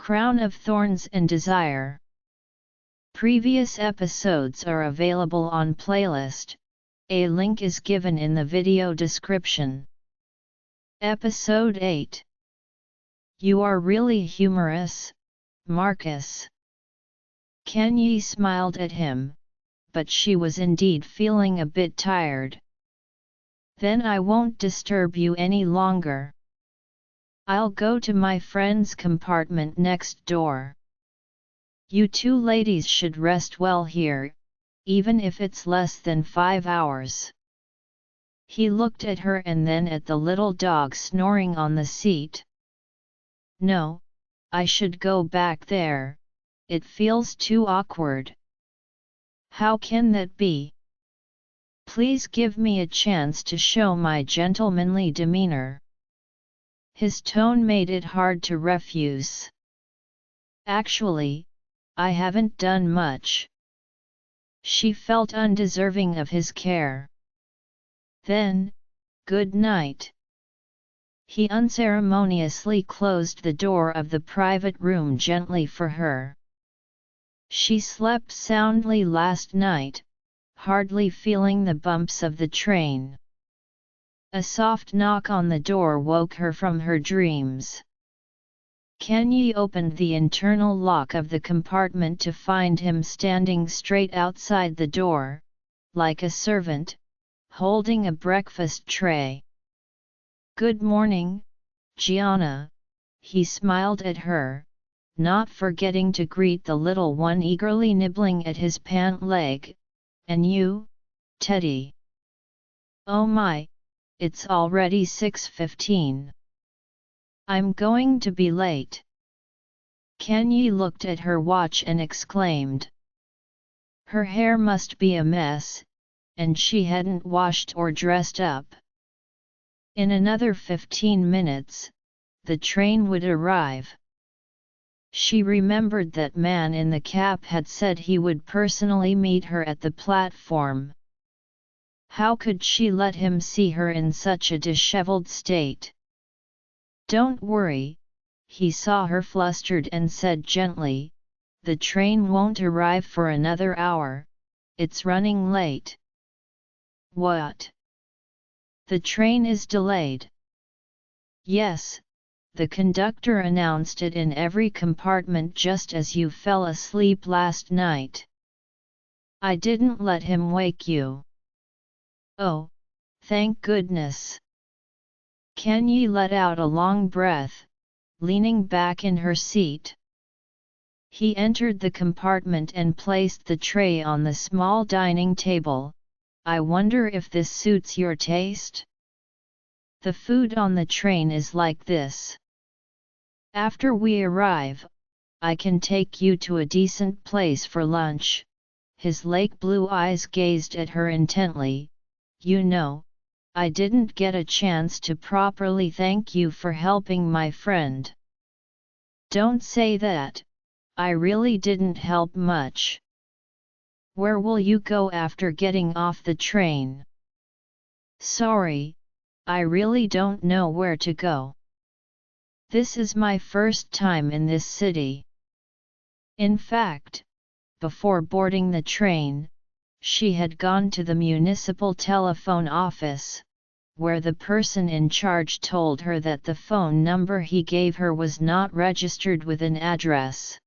Crown of Thorns and Desire. Previous episodes are available on playlist. A link is given in the video description. Episode 8. You are really humorous, Marcus. Kanye smiled at him, but she was indeed feeling a bit tired. Then I won't disturb you any longer. I'll go to my friend's compartment next door. You two ladies should rest well here, even if it's less than 5 hours. He looked at her and then at the little dog snoring on the seat. No, I should go back there, it feels too awkward. How can that be? Please give me a chance to show my gentlemanly demeanor. His tone made it hard to refuse. Actually, I haven't done much. She felt undeserving of his care. Then, good night. He unceremoniously closed the door of the private room gently for her. She slept soundly last night, hardly feeling the bumps of the train. A soft knock on the door woke her from her dreams. Kanye opened the internal lock of the compartment to find him standing straight outside the door, like a servant, holding a breakfast tray. Good morning, Gianna, he smiled at her, not forgetting to greet the little one eagerly nibbling at his pant leg. And you, Teddy? Oh my, it's already 6:15. I'm going to be late. Kanye looked at her watch and exclaimed. Her hair must be a mess, and she hadn't washed or dressed up. In another 15 minutes, the train would arrive. She remembered that man in the cap had said he would personally meet her at the platform. How could she let him see her in such a disheveled state? Don't worry, he saw her flustered and said gently, the train won't arrive for another hour, it's running late. What? The train is delayed. Yes, the conductor announced it in every compartment just as you fell asleep last night. I didn't let him wake you. Oh, thank goodness. Kanye let out a long breath, leaning back in her seat. He entered the compartment and placed the tray on the small dining table. I wonder if this suits your taste? The food on the train is like this. After we arrive, I can take you to a decent place for lunch. His lake blue eyes gazed at her intently. You know, I didn't get a chance to properly thank you for helping my friend. Don't say that, I really didn't help much. Where will you go after getting off the train? Sorry, I really don't know where to go. This is my first time in this city. In fact, before boarding the train, she had gone to the municipal telephone office, where the person in charge told her that the phone number he gave her was not registered with an address.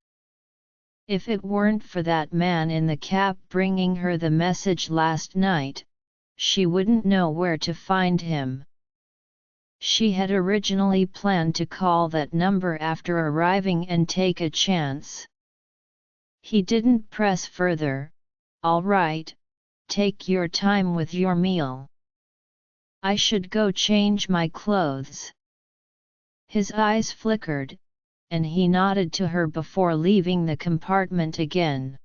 If it weren't for that man in the cap bringing her the message last night, she wouldn't know where to find him. She had originally planned to call that number after arriving and take a chance. He didn't press further. All right, take your time with your meal. I should go change my clothes. His eyes flickered, and he nodded to her before leaving the compartment again.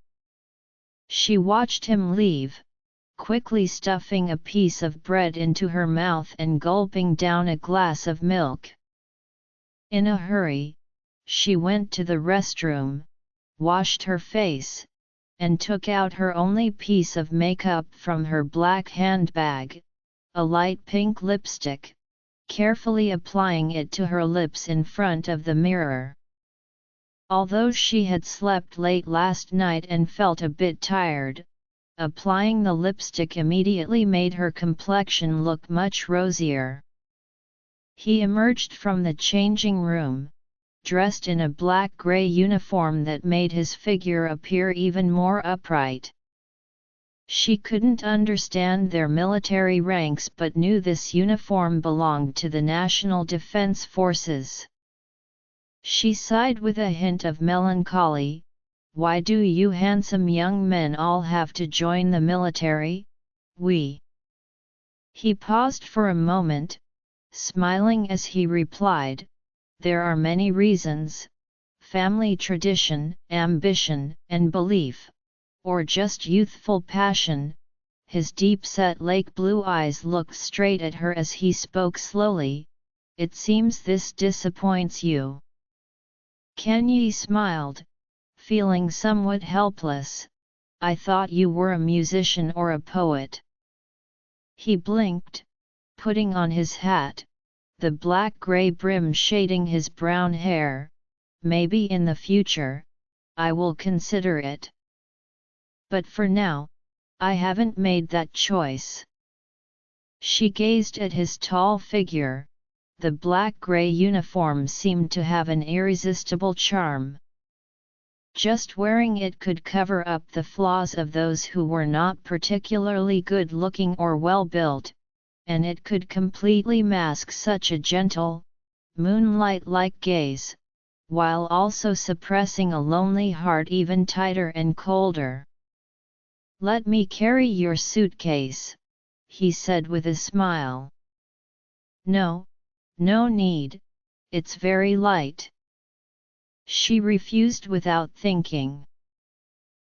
She watched him leave, quickly stuffing a piece of bread into her mouth and gulping down a glass of milk. In a hurry, she went to the restroom, washed her face, and took out her only piece of makeup from her black handbag, a light pink lipstick, carefully applying it to her lips in front of the mirror. Although she had slept late last night and felt a bit tired, applying the lipstick immediately made her complexion look much rosier. He emerged from the changing room, dressed in a black-gray uniform that made his figure appear even more upright. She couldn't understand their military ranks but knew this uniform belonged to the National Defense Forces. She sighed with a hint of melancholy. "Why do you handsome young men all have to join the military? He paused for a moment, smiling as he replied, "There are many reasons: family tradition, ambition, and belief, or just youthful passion." His deep-set lake blue eyes looked straight at her as he spoke slowly. "It seems this disappoints you." Kanye smiled, feeling somewhat helpless. "I thought you were a musician or a poet." He blinked, putting on his hat, the black-gray brim shading his brown hair. "Maybe in the future, I will consider it. But for now, I haven't made that choice." She gazed at his tall figure. The black-gray uniform seemed to have an irresistible charm. Just wearing it could cover up the flaws of those who were not particularly good-looking or well-built, and it could completely mask such a gentle, moonlight-like gaze, while also suppressing a lonely heart even tighter and colder. "Let me carry your suitcase," he said with a smile. "No, no need, it's very light." She refused without thinking.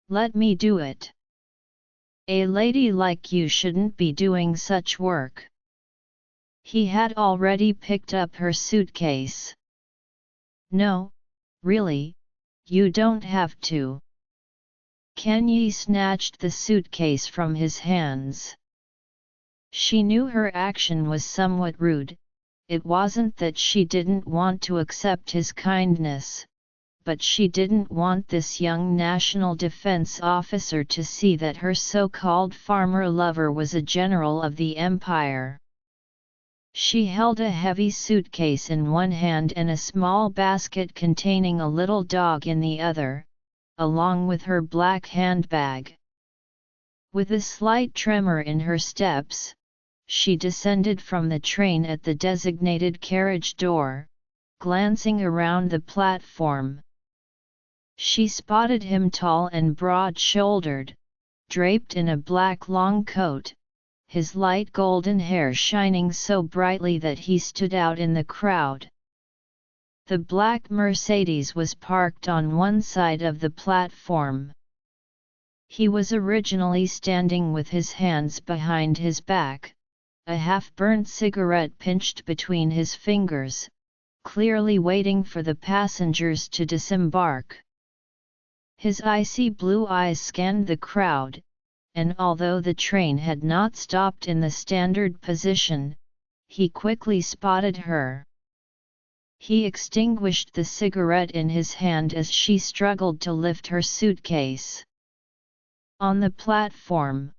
"Let me do it. A lady like you shouldn't be doing such work." He had already picked up her suitcase. "No, really, you don't have to." Kanye snatched the suitcase from his hands. She knew her action was somewhat rude. It wasn't that she didn't want to accept his kindness, but she didn't want this young national defense officer to see that her so-called farmer lover was a general of the empire. She held a heavy suitcase in one hand and a small basket containing a little dog in the other, along with her black handbag. With a slight tremor in her steps, she descended from the train at the designated carriage door, glancing around the platform. She spotted him tall and broad-shouldered, draped in a black long coat, his light golden hair shining so brightly that he stood out in the crowd. The black Mercedes was parked on one side of the platform. He was originally standing with his hands behind his back, a half-burnt cigarette pinched between his fingers, clearly waiting for the passengers to disembark. His icy blue eyes scanned the crowd, and although the train had not stopped in the standard position, he quickly spotted her. He extinguished the cigarette in his hand as she struggled to lift her suitcase. On the platform,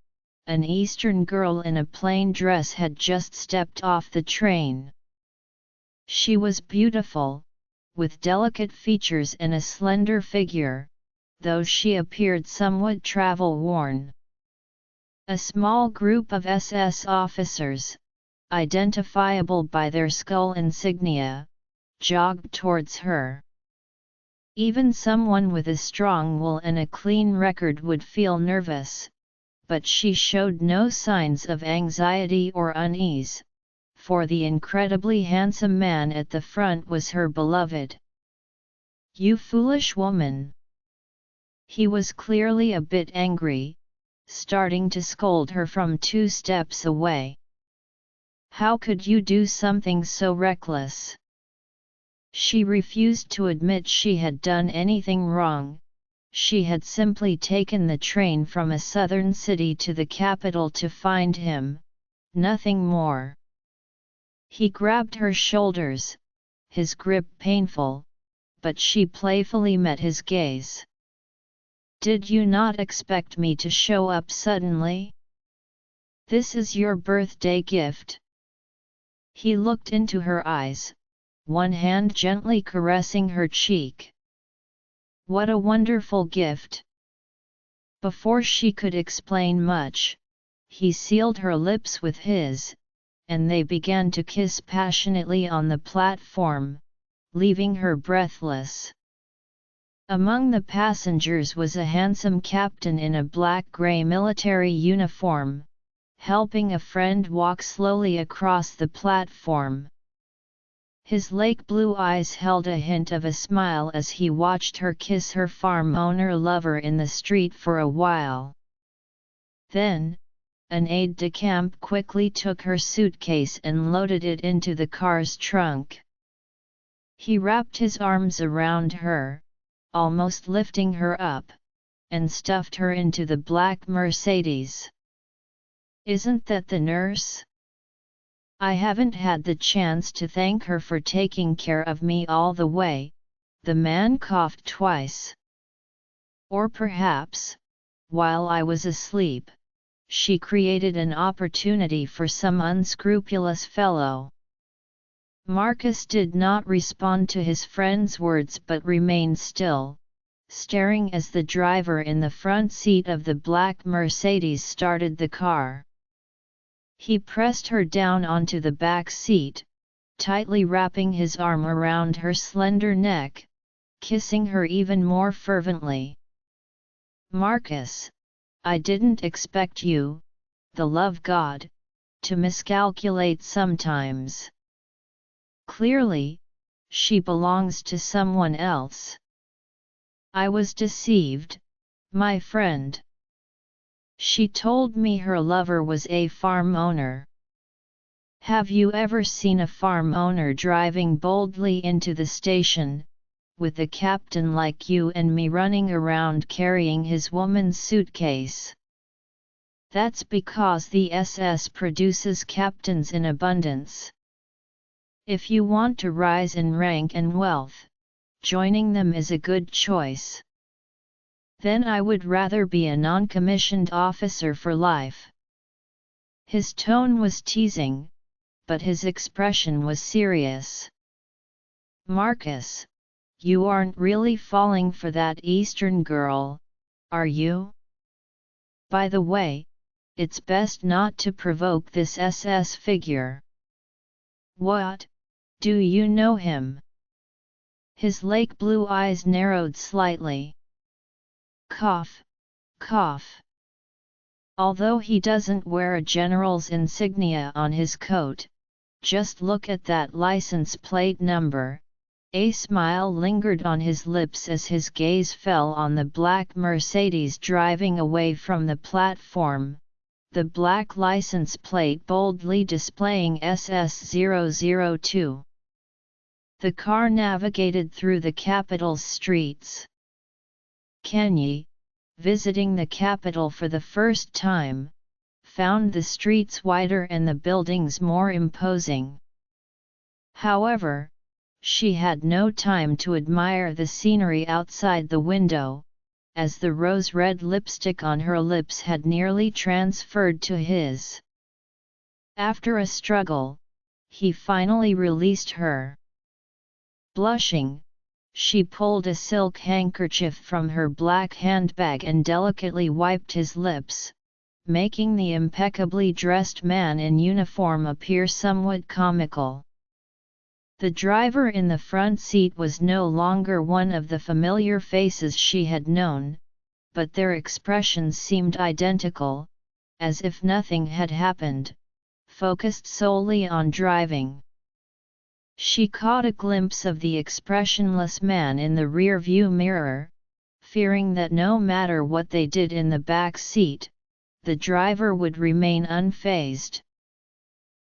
an Eastern girl in a plain dress had just stepped off the train. She was beautiful, with delicate features and a slender figure, though she appeared somewhat travel-worn. A small group of SS officers, identifiable by their skull insignia, jogged towards her. Even someone with a strong will and a clean record would feel nervous, but she showed no signs of anxiety or unease, for the incredibly handsome man at the front was her beloved. "You foolish woman!" He was clearly a bit angry, starting to scold her from 2 steps away. "How could you do something so reckless?" She refused to admit she had done anything wrong. She had simply taken the train from a southern city to the capital to find him, nothing more. He grabbed her shoulders, his grip painful, but she playfully met his gaze. "Did you not expect me to show up suddenly? This is your birthday gift." He looked into her eyes, one hand gently caressing her cheek. "What a wonderful gift!" Before she could explain much, he sealed her lips with his, and they began to kiss passionately on the platform, leaving her breathless. Among the passengers was a handsome captain in a black-gray military uniform, helping a friend walk slowly across the platform. His lake blue eyes held a hint of a smile as he watched her kiss her farm owner lover in the street for a while. Then, an aide-de-camp quickly took her suitcase and loaded it into the car's trunk. He wrapped his arms around her, almost lifting her up, and stuffed her into the black Mercedes. "Isn't that the nurse? I haven't had the chance to thank her for taking care of me all the way," the man coughed twice. "Or perhaps, while I was asleep, she created an opportunity for some unscrupulous fellow." Marcus did not respond to his friend's words but remained still, staring as the driver in the front seat of the black Mercedes started the car. He pressed her down onto the back seat, tightly wrapping his arm around her slender neck, kissing her even more fervently. "Marcus, I didn't expect you, the love god, to miscalculate sometimes. Clearly, she belongs to someone else. I was deceived, my friend. She told me her lover was a farm owner. Have you ever seen a farm owner driving boldly into the station, with a captain like you and me running around carrying his woman's suitcase? That's because the SS produces captains in abundance. If you want to rise in rank and wealth, joining them is a good choice. Then I would rather be a non-commissioned officer for life." His tone was teasing, but his expression was serious. "Marcus, you aren't really falling for that Eastern girl, are you? By the way, it's best not to provoke this SS figure." "What, do you know him?" His lake blue eyes narrowed slightly. Cough, cough. "Although he doesn't wear a general's insignia on his coat, just look at that license plate number." A smile lingered on his lips as his gaze fell on the black Mercedes driving away from the platform, the black license plate boldly displaying SS002. The car navigated through the capital's streets. Kenyi, visiting the capital for the first time, found the streets wider and the buildings more imposing. However, she had no time to admire the scenery outside the window, as the rose-red lipstick on her lips had nearly transferred to his. After a struggle, he finally released her. Blushing, she pulled a silk handkerchief from her black handbag and delicately wiped his lips, making the impeccably dressed man in uniform appear somewhat comical. The driver in the front seat was no longer one of the familiar faces she had known, but their expressions seemed identical, as if nothing had happened, focused solely on driving. She caught a glimpse of the expressionless man in the rear-view mirror, fearing that no matter what they did in the back seat, the driver would remain unfazed.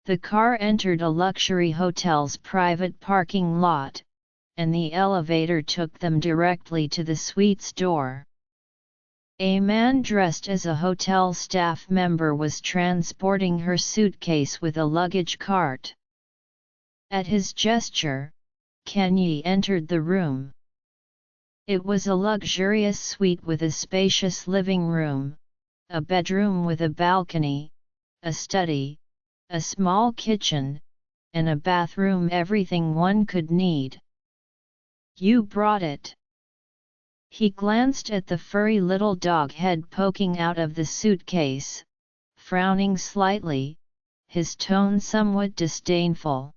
The car entered a luxury hotel's private parking lot, and the elevator took them directly to the suite's door. A man dressed as a hotel staff member was transporting her suitcase with a luggage cart. At his gesture, Kenyi entered the room. It was a luxurious suite with a spacious living room, a bedroom with a balcony, a study, a small kitchen, and a bathroom, everything one could need. You brought it. He glanced at the furry little dog head poking out of the suitcase, frowning slightly, his tone somewhat disdainful.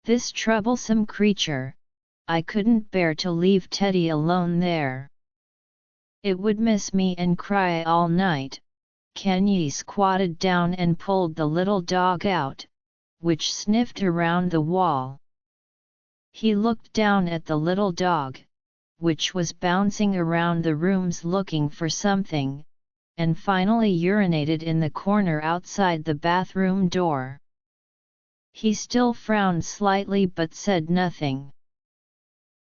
This troublesome creature, I couldn't bear to leave Teddy alone there. It would miss me and cry all night. Kenyi squatted down and pulled the little dog out, which sniffed around the wall. He looked down at the little dog, which was bouncing around the rooms looking for something, and finally urinated in the corner outside the bathroom door. He still frowned slightly but said nothing.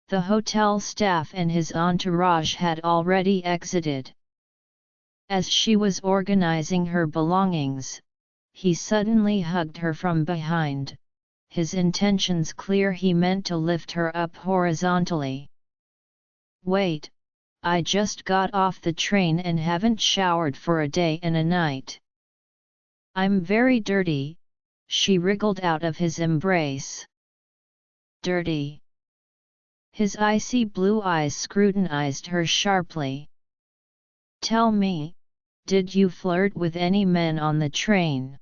The hotel staff and his entourage had already exited. As she was organizing her belongings, he suddenly hugged her from behind, his intentions clear. He meant to lift her up horizontally. Wait, I just got off the train and haven't showered for a day and a night. I'm very dirty, she wriggled out of his embrace. Dirty? His icy blue eyes scrutinized her sharply. Tell me, did you flirt with any men on the train?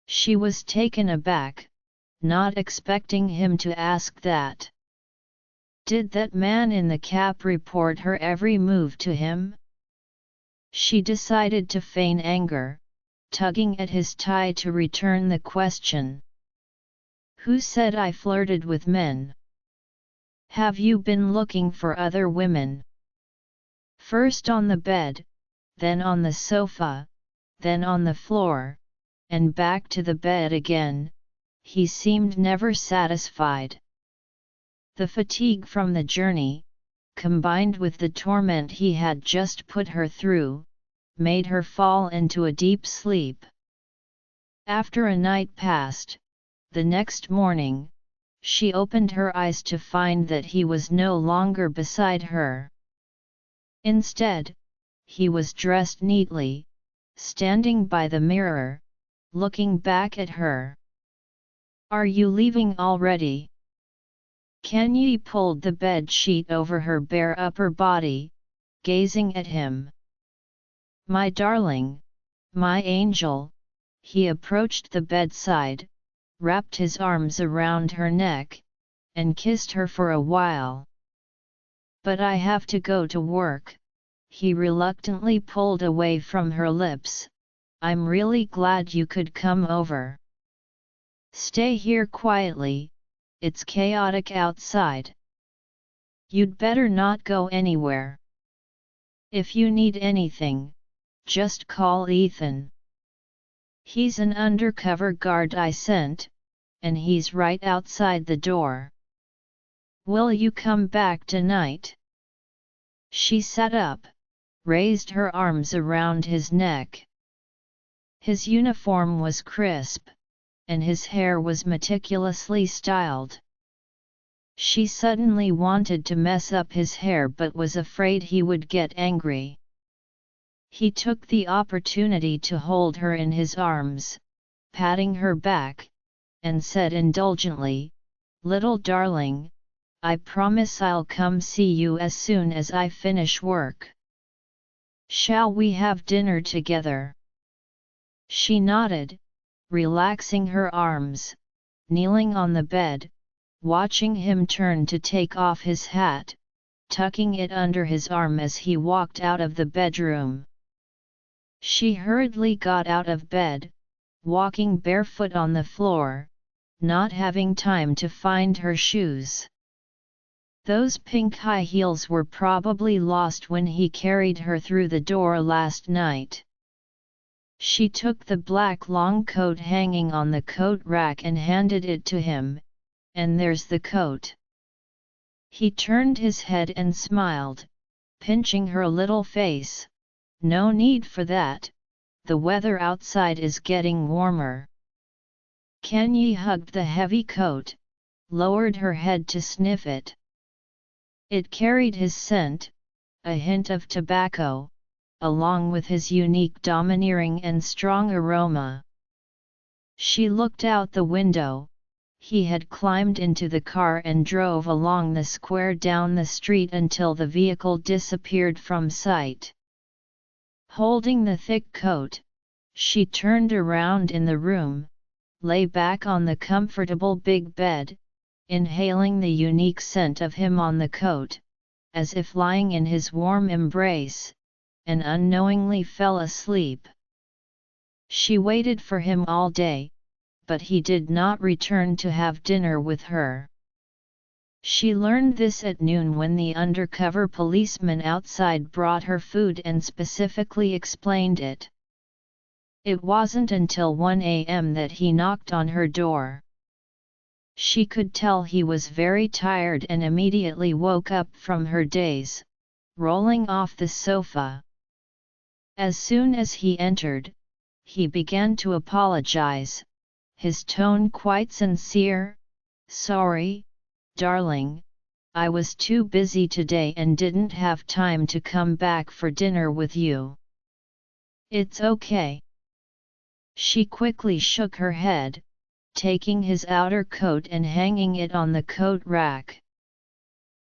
She was taken aback, not expecting him to ask that. Did that man in the cap report her every move to him? She decided to feign anger, tugging at his tie to return the question. Who said I flirted with men? Have you been looking for other women? First on the bed, then on the sofa, then on the floor, and back to the bed again. He seemed never satisfied. The fatigue from the journey, combined with the torment he had just put her through, made her fall into a deep sleep. After a night passed, the next morning, she opened her eyes to find that he was no longer beside her. Instead, he was dressed neatly, standing by the mirror, looking back at her. Are you leaving already? Kenyi pulled the bed sheet over her bare upper body, gazing at him. My darling, my angel. He approached the bedside, wrapped his arms around her neck, and kissed her for a while. But I have to go to work. He reluctantly pulled away from her lips. I'm really glad you could come over. Stay here quietly, it's chaotic outside. You'd better not go anywhere. If you need anything, just call Ethan. He's an undercover guard I sent, and he's right outside the door. Will you come back tonight? She sat up, raised her arms around his neck. His uniform was crisp, and his hair was meticulously styled. She suddenly wanted to mess up his hair but was afraid he would get angry. He took the opportunity to hold her in his arms, patting her back, and said indulgently, Little darling, I promise I'll come see you as soon as I finish work. Shall we have dinner together? She nodded, relaxing her arms, kneeling on the bed, watching him turn to take off his hat, tucking it under his arm as he walked out of the bedroom. She hurriedly got out of bed, walking barefoot on the floor, not having time to find her shoes. Those pink high heels were probably lost when he carried her through the door last night. She took the black long coat hanging on the coat rack and handed it to him, and there's the coat. He turned his head and smiled, pinching her little face. No need for that, the weather outside is getting warmer. Kenyi hugged the heavy coat, lowered her head to sniff it. It carried his scent, a hint of tobacco, along with his unique domineering and strong aroma. She looked out the window. He had climbed into the car and drove along the square down the street until the vehicle disappeared from sight. Holding the thick coat, she turned around in the room, lay back on the comfortable big bed, inhaling the unique scent of him on the coat, as if lying in his warm embrace, and unknowingly fell asleep. She waited for him all day, but he did not return to have dinner with her. She learned this at noon when the undercover policeman outside brought her food and specifically explained it. It wasn't until 1 a.m. that he knocked on her door. She could tell he was very tired and immediately woke up from her daze, rolling off the sofa. As soon as he entered, he began to apologize, his tone quite sincere. "Sorry, darling, I was too busy today and didn't have time to come back for dinner with you." "It's okay." She quickly shook her head, taking his outer coat and hanging it on the coat rack.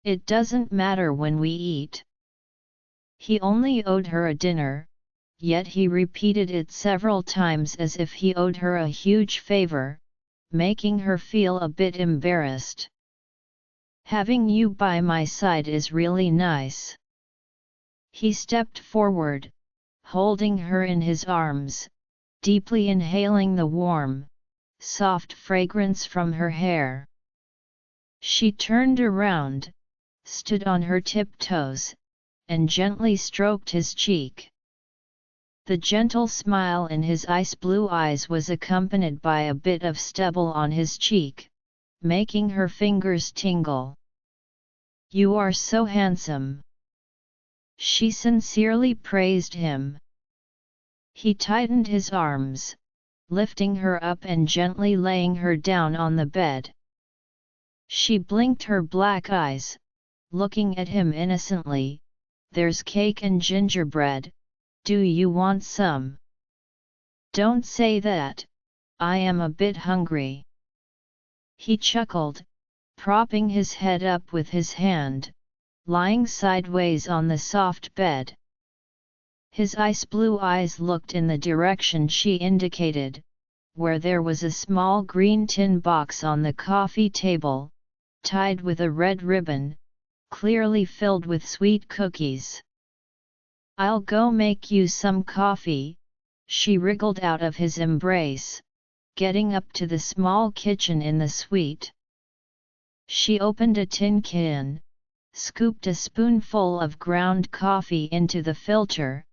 "It doesn't matter when we eat." He only owed her a dinner, yet he repeated it several times as if he owed her a huge favor, making her feel a bit embarrassed. "Having you by my side is really nice." He stepped forward, holding her in his arms, deeply inhaling the warm, soft fragrance from her hair. She turned around, stood on her tiptoes, and gently stroked his cheek. The gentle smile in his ice blue eyes was accompanied by a bit of stubble on his cheek, making her fingers tingle. "You are so handsome." She sincerely praised him. He tightened his arms, lifting her up and gently laying her down on the bed. She blinked her black eyes, looking at him innocently. "There's cake and gingerbread, do you want some?" "Don't say that, I am a bit hungry." He chuckled, propping his head up with his hand, lying sideways on the soft bed. His ice blue eyes looked in the direction she indicated, where there was a small green tin box on the coffee table, tied with a red ribbon, clearly filled with sweet cookies. "I'll go make you some coffee," she wriggled out of his embrace, getting up to the small kitchen in the suite. She opened a tin can, scooped a spoonful of ground coffee into the filter,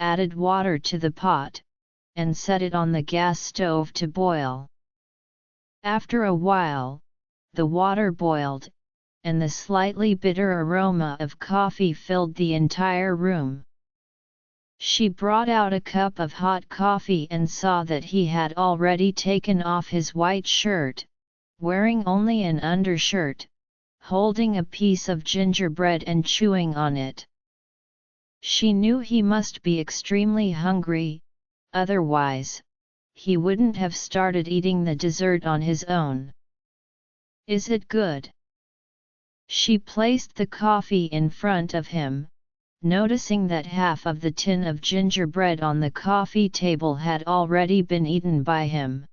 added water to the pot, and set it on the gas stove to boil. After a while, the water boiled, and the slightly bitter aroma of coffee filled the entire room. She brought out a cup of hot coffee and saw that he had already taken off his white shirt, wearing only an undershirt, holding a piece of gingerbread and chewing on it. She knew he must be extremely hungry, otherwise, he wouldn't have started eating the dessert on his own. "Is it good?" She placed the coffee in front of him, noticing that half of the tin of gingerbread on the coffee table had already been eaten by him.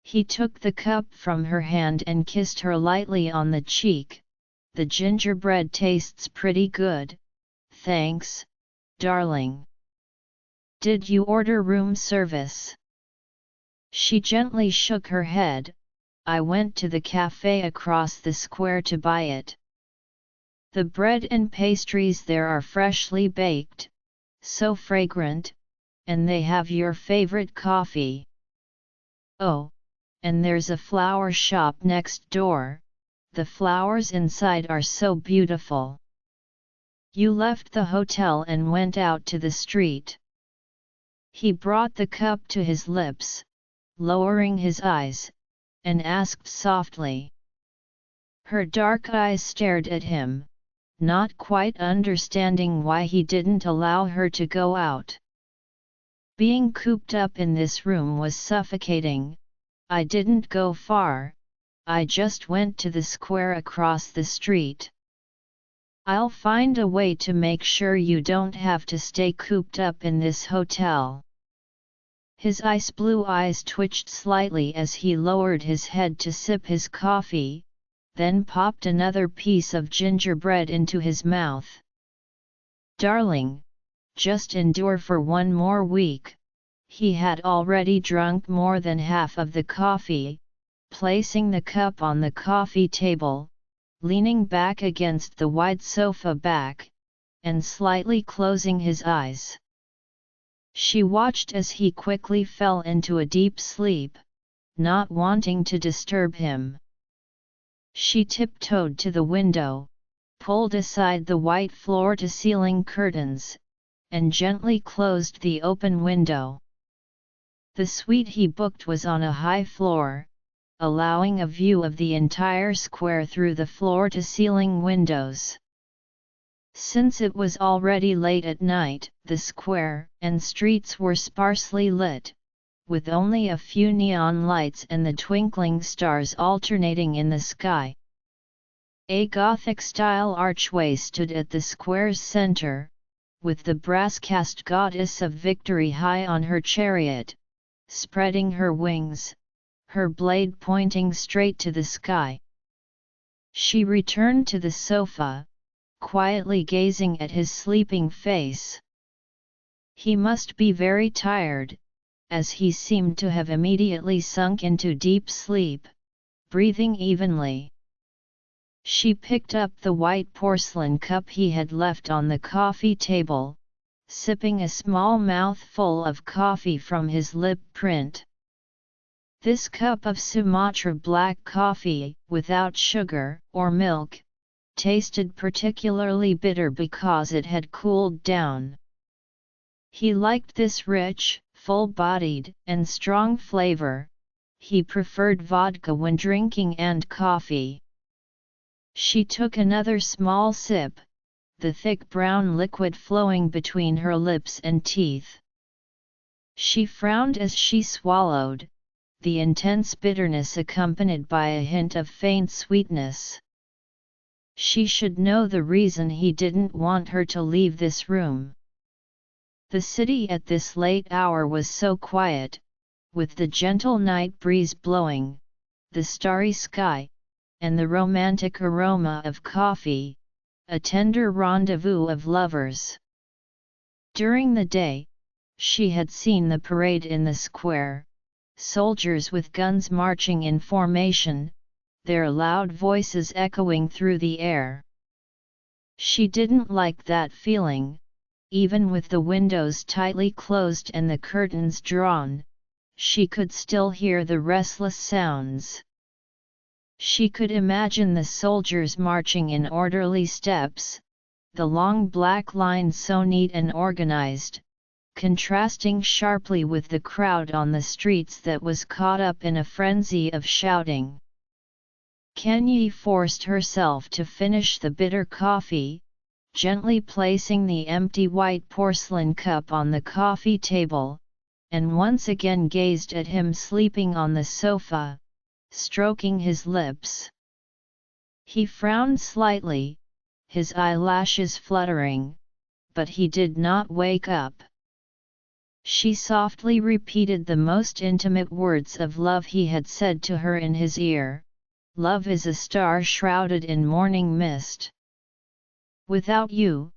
He took the cup from her hand and kissed her lightly on the cheek. "The gingerbread tastes pretty good, thanks, darling. Did you order room service?" She gently shook her head. "I went to the cafe across the square to buy it. The bread and pastries there are freshly baked, so fragrant, and they have your favorite coffee. Oh, and there's a flower shop next door, the flowers inside are so beautiful." "You left the hotel and went out to the street." He brought the cup to his lips, lowering his eyes, and asked softly. Her dark eyes stared at him, not quite understanding why he didn't allow her to go out. Being cooped up in this room was suffocating. I didn't go far, I just went to the square across the street. I'll find a way to make sure you don't have to stay cooped up in this hotel. His ice blue eyes twitched slightly as he lowered his head to sip his coffee, then popped another piece of gingerbread into his mouth. Darling, just endure for one more week. He had already drunk more than half of the coffee, placing the cup on the coffee table, leaning back against the wide sofa back, and slightly closing his eyes. She watched as he quickly fell into a deep sleep, not wanting to disturb him. She tiptoed to the window, pulled aside the white floor-to-ceiling curtains, and gently closed the open window. The suite he booked was on a high floor, allowing a view of the entire square through the floor-to-ceiling windows. Since it was already late at night, the square and streets were sparsely lit, with only a few neon lights and the twinkling stars alternating in the sky. A Gothic-style archway stood at the square's center, with the brass-cast goddess of victory high on her chariot, spreading her wings, her blade pointing straight to the sky. She returned to the sofa, quietly gazing at his sleeping face. He must be very tired, as he seemed to have immediately sunk into deep sleep, breathing evenly. She picked up the white porcelain cup he had left on the coffee table, sipping a small mouthful of coffee from his lip print. This cup of Sumatra black coffee, without sugar or milk, tasted particularly bitter because it had cooled down. He liked this rich, full-bodied, and strong flavor. He preferred vodka when drinking and coffee. She took another small sip, the thick brown liquid flowing between her lips and teeth. She frowned as she swallowed, the intense bitterness accompanied by a hint of faint sweetness. She should know the reason he didn't want her to leave this room. The city at this late hour was so quiet, with the gentle night breeze blowing, the starry sky, and the romantic aroma of coffee, a tender rendezvous of lovers. During the day, she had seen the parade in the square, soldiers with guns marching in formation, their loud voices echoing through the air. She didn't like that feeling, even with the windows tightly closed and the curtains drawn, she could still hear the restless sounds. She could imagine the soldiers marching in orderly steps, the long black lines so neat and organized, contrasting sharply with the crowd on the streets that was caught up in a frenzy of shouting. Kanye forced herself to finish the bitter coffee, gently placing the empty white porcelain cup on the coffee table, and once again gazed at him sleeping on the sofa, stroking his lips. He frowned slightly, his eyelashes fluttering, but he did not wake up. She softly repeated the most intimate words of love he had said to her in his ear, "Love is a star shrouded in morning mist. Without you,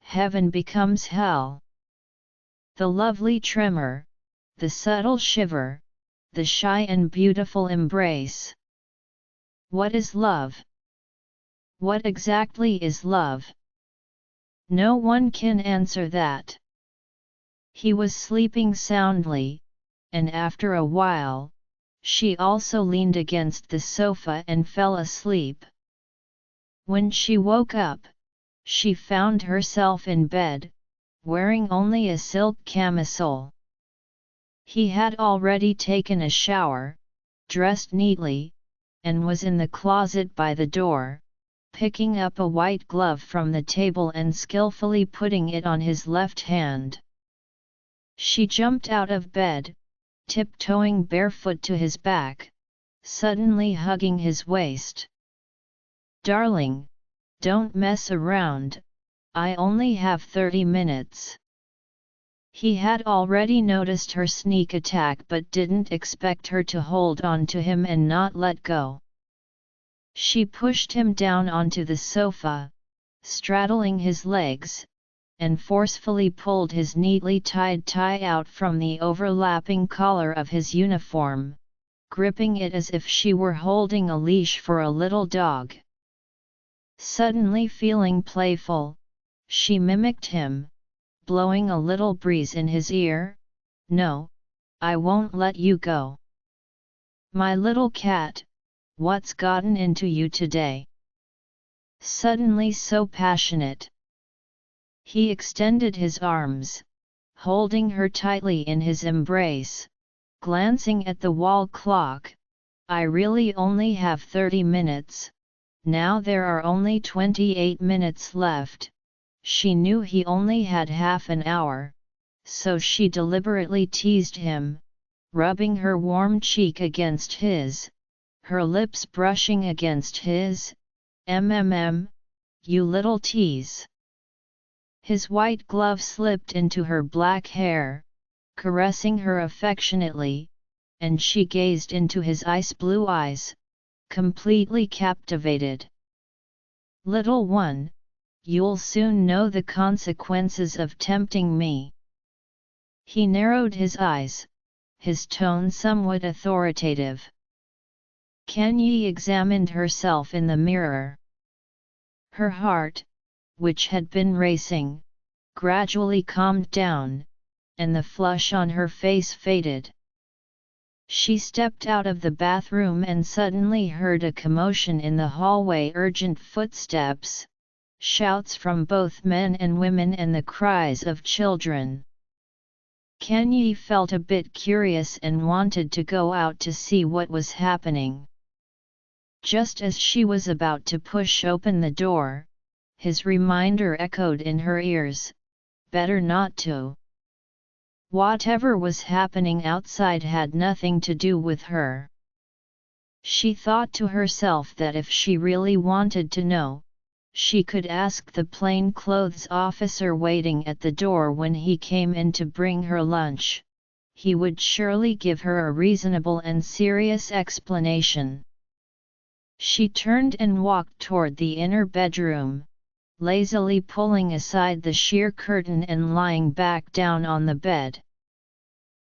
heaven becomes hell." The lovely tremor, the subtle shiver, the shy and beautiful embrace. What is love? What exactly is love? No one can answer that. He was sleeping soundly, and after a while, she also leaned against the sofa and fell asleep. When she woke up, she found herself in bed, wearing only a silk camisole. He had already taken a shower, dressed neatly, and was in the closet by the door, picking up a white glove from the table and skillfully putting it on his left hand. She jumped out of bed, tiptoeing barefoot to his back, suddenly hugging his waist. "Darling, don't mess around, I only have 30 minutes. He had already noticed her sneak attack but didn't expect her to hold on to him and not let go. She pushed him down onto the sofa, straddling his legs, and forcefully pulled his neatly tied tie out from the overlapping collar of his uniform, gripping it as if she were holding a leash for a little dog. Suddenly feeling playful, she mimicked him, blowing a little breeze in his ear. "No, I won't let you go. My little cat, what's gotten into you today?" Suddenly so passionate. He extended his arms, holding her tightly in his embrace, glancing at the wall clock. "I really only have 30 minutes, now there are only 28 minutes left." She knew he only had half an hour, so she deliberately teased him, rubbing her warm cheek against his, her lips brushing against his. You little tease." His white glove slipped into her black hair, caressing her affectionately, and she gazed into his ice blue eyes, completely captivated. "Little one, you'll soon know the consequences of tempting me." He narrowed his eyes, his tone somewhat authoritative. Kanye examined herself in the mirror. Her heart, which had been racing, gradually calmed down, and the flush on her face faded. She stepped out of the bathroom and suddenly heard a commotion in the hallway, urgent footsteps, shouts from both men and women and the cries of children. Kanye felt a bit curious and wanted to go out to see what was happening. Just as she was about to push open the door, his reminder echoed in her ears, "Better not to." Whatever was happening outside had nothing to do with her. She thought to herself that if she really wanted to know, she could ask the plainclothes officer waiting at the door when he came in to bring her lunch. He would surely give her a reasonable and serious explanation. She turned and walked toward the inner bedroom, lazily pulling aside the sheer curtain and lying back down on the bed.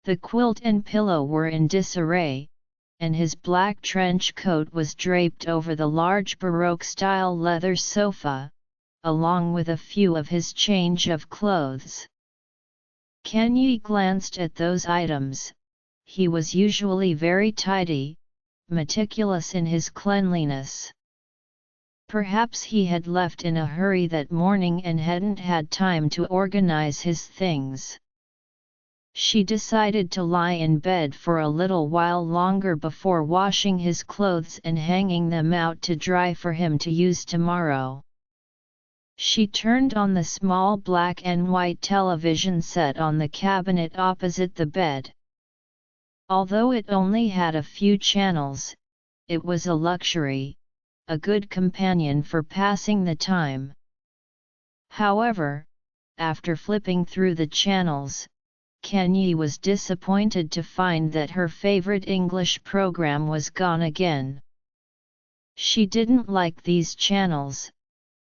The quilt and pillow were in disarray, and his black trench coat was draped over the large Baroque-style leather sofa, along with a few of his change of clothes. Kanye glanced at those items. He was usually very tidy, meticulous in his cleanliness. Perhaps he had left in a hurry that morning and hadn't had time to organize his things. She decided to lie in bed for a little while longer before washing his clothes and hanging them out to dry for him to use tomorrow. She turned on the small black and white television set on the cabinet opposite the bed. Although it only had a few channels, it was a luxury, a good companion for passing the time. However, after flipping through the channels, Kanye was disappointed to find that her favorite English program was gone again. She didn't like these channels,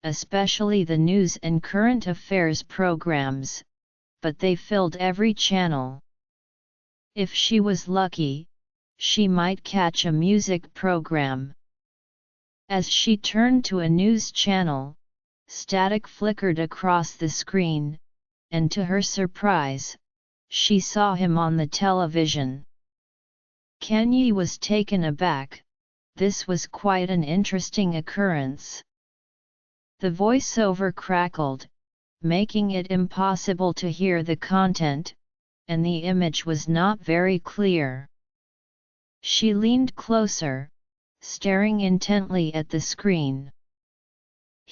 especially the news and current affairs programs, but they filled every channel. If she was lucky, she might catch a music program. As she turned to a news channel, static flickered across the screen, and to her surprise, she saw him on the television. Kanye was taken aback. This was quite an interesting occurrence. The voiceover crackled, making it impossible to hear the content, and the image was not very clear. She leaned closer, staring intently at the screen.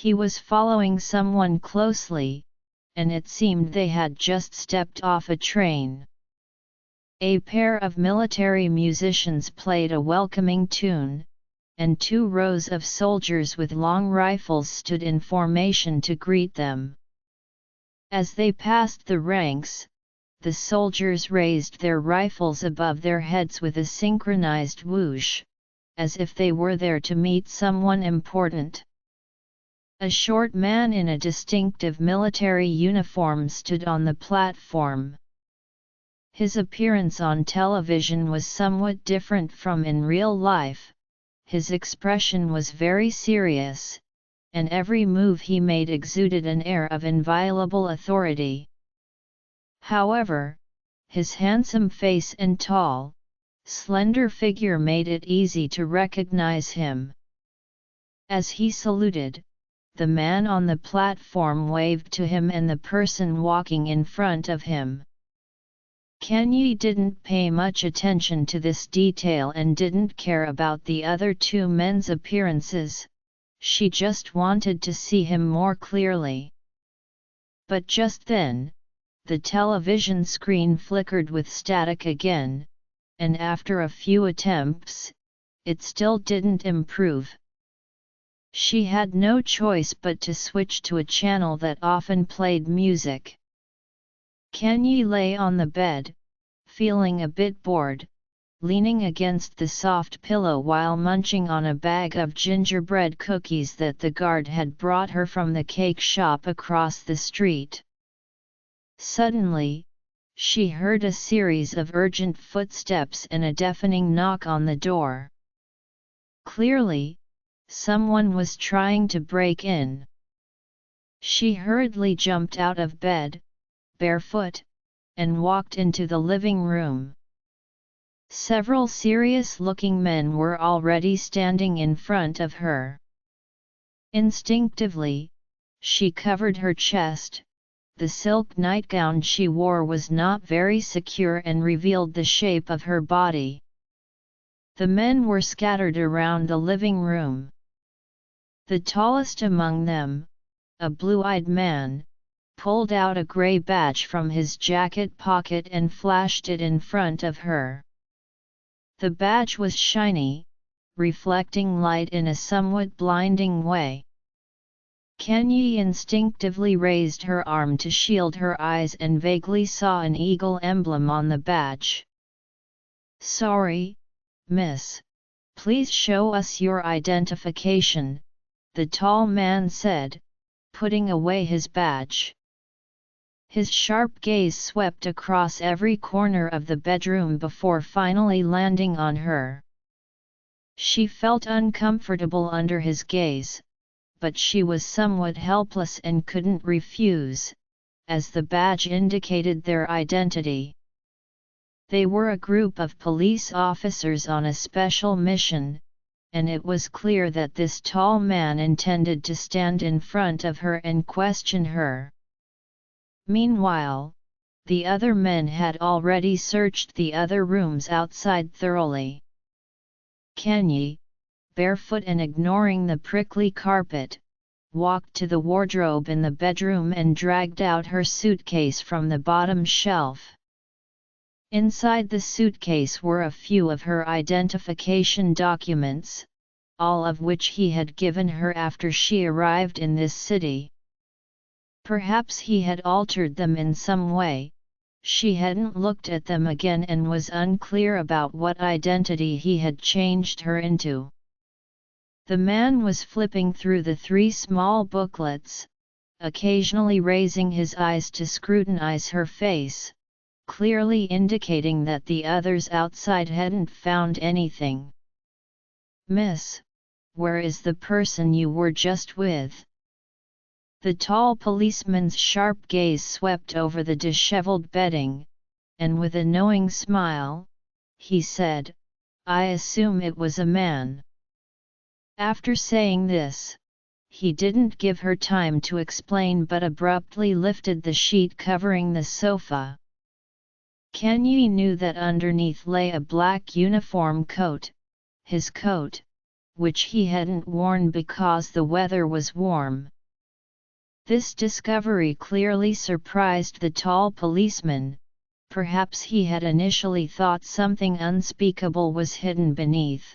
He was following someone closely, and it seemed they had just stepped off a train. A pair of military musicians played a welcoming tune, and 2 rows of soldiers with long rifles stood in formation to greet them. As they passed the ranks, the soldiers raised their rifles above their heads with a synchronized whoosh, as if they were there to meet someone important. A short man in a distinctive military uniform stood on the platform. His appearance on television was somewhat different from in real life. His expression was very serious, and every move he made exuded an air of inviolable authority. However, his handsome face and tall, slender figure made it easy to recognize him. As he saluted, the man on the platform waved to him and the person walking in front of him. Kanye didn't pay much attention to this detail and didn't care about the other 2 men's appearances. She just wanted to see him more clearly. But just then, the television screen flickered with static again, and after a few attempts, it still didn't improve. She had no choice but to switch to a channel that often played music. Kanye lay on the bed, feeling a bit bored, leaning against the soft pillow while munching on a bag of gingerbread cookies that the guard had brought her from the cake shop across the street. Suddenly, she heard a series of urgent footsteps and a deafening knock on the door. Clearly, someone was trying to break in. She hurriedly jumped out of bed, barefoot, and walked into the living room. Several serious-looking men were already standing in front of her. Instinctively, she covered her chest. The silk nightgown she wore was not very secure and revealed the shape of her body. The men were scattered around the living room. The tallest among them, a blue-eyed man, pulled out a gray badge from his jacket pocket and flashed it in front of her. The badge was shiny, reflecting light in a somewhat blinding way. Kanye instinctively raised her arm to shield her eyes and vaguely saw an eagle emblem on the badge. "Sorry, miss. Please show us your identification," the tall man said, putting away his badge. His sharp gaze swept across every corner of the bedroom before finally landing on her. She felt uncomfortable under his gaze, but she was somewhat helpless and couldn't refuse, as the badge indicated their identity. They were a group of police officers on a special mission, and it was clear that this tall man intended to stand in front of her and question her. Meanwhile, the other men had already searched the other rooms outside thoroughly. Kanye, barefoot and ignoring the prickly carpet, walked to the wardrobe in the bedroom and dragged out her suitcase from the bottom shelf. Inside the suitcase were a few of her identification documents, all of which he had given her after she arrived in this city. Perhaps he had altered them in some way. She hadn't looked at them again and was unclear about what identity he had changed her into. The man was flipping through the 3 small booklets, occasionally raising his eyes to scrutinize her face, clearly indicating that the others outside hadn't found anything. "Miss, where is the person you were just with?" The tall policeman's sharp gaze swept over the disheveled bedding, and with a knowing smile, he said, "I assume it was a man." After saying this, he didn't give her time to explain but abruptly lifted the sheet covering the sofa. Kanye knew that underneath lay a black uniform coat. His coat, which he hadn't worn because the weather was warm. This discovery clearly surprised the tall policeman. Perhaps he had initially thought something unspeakable was hidden beneath.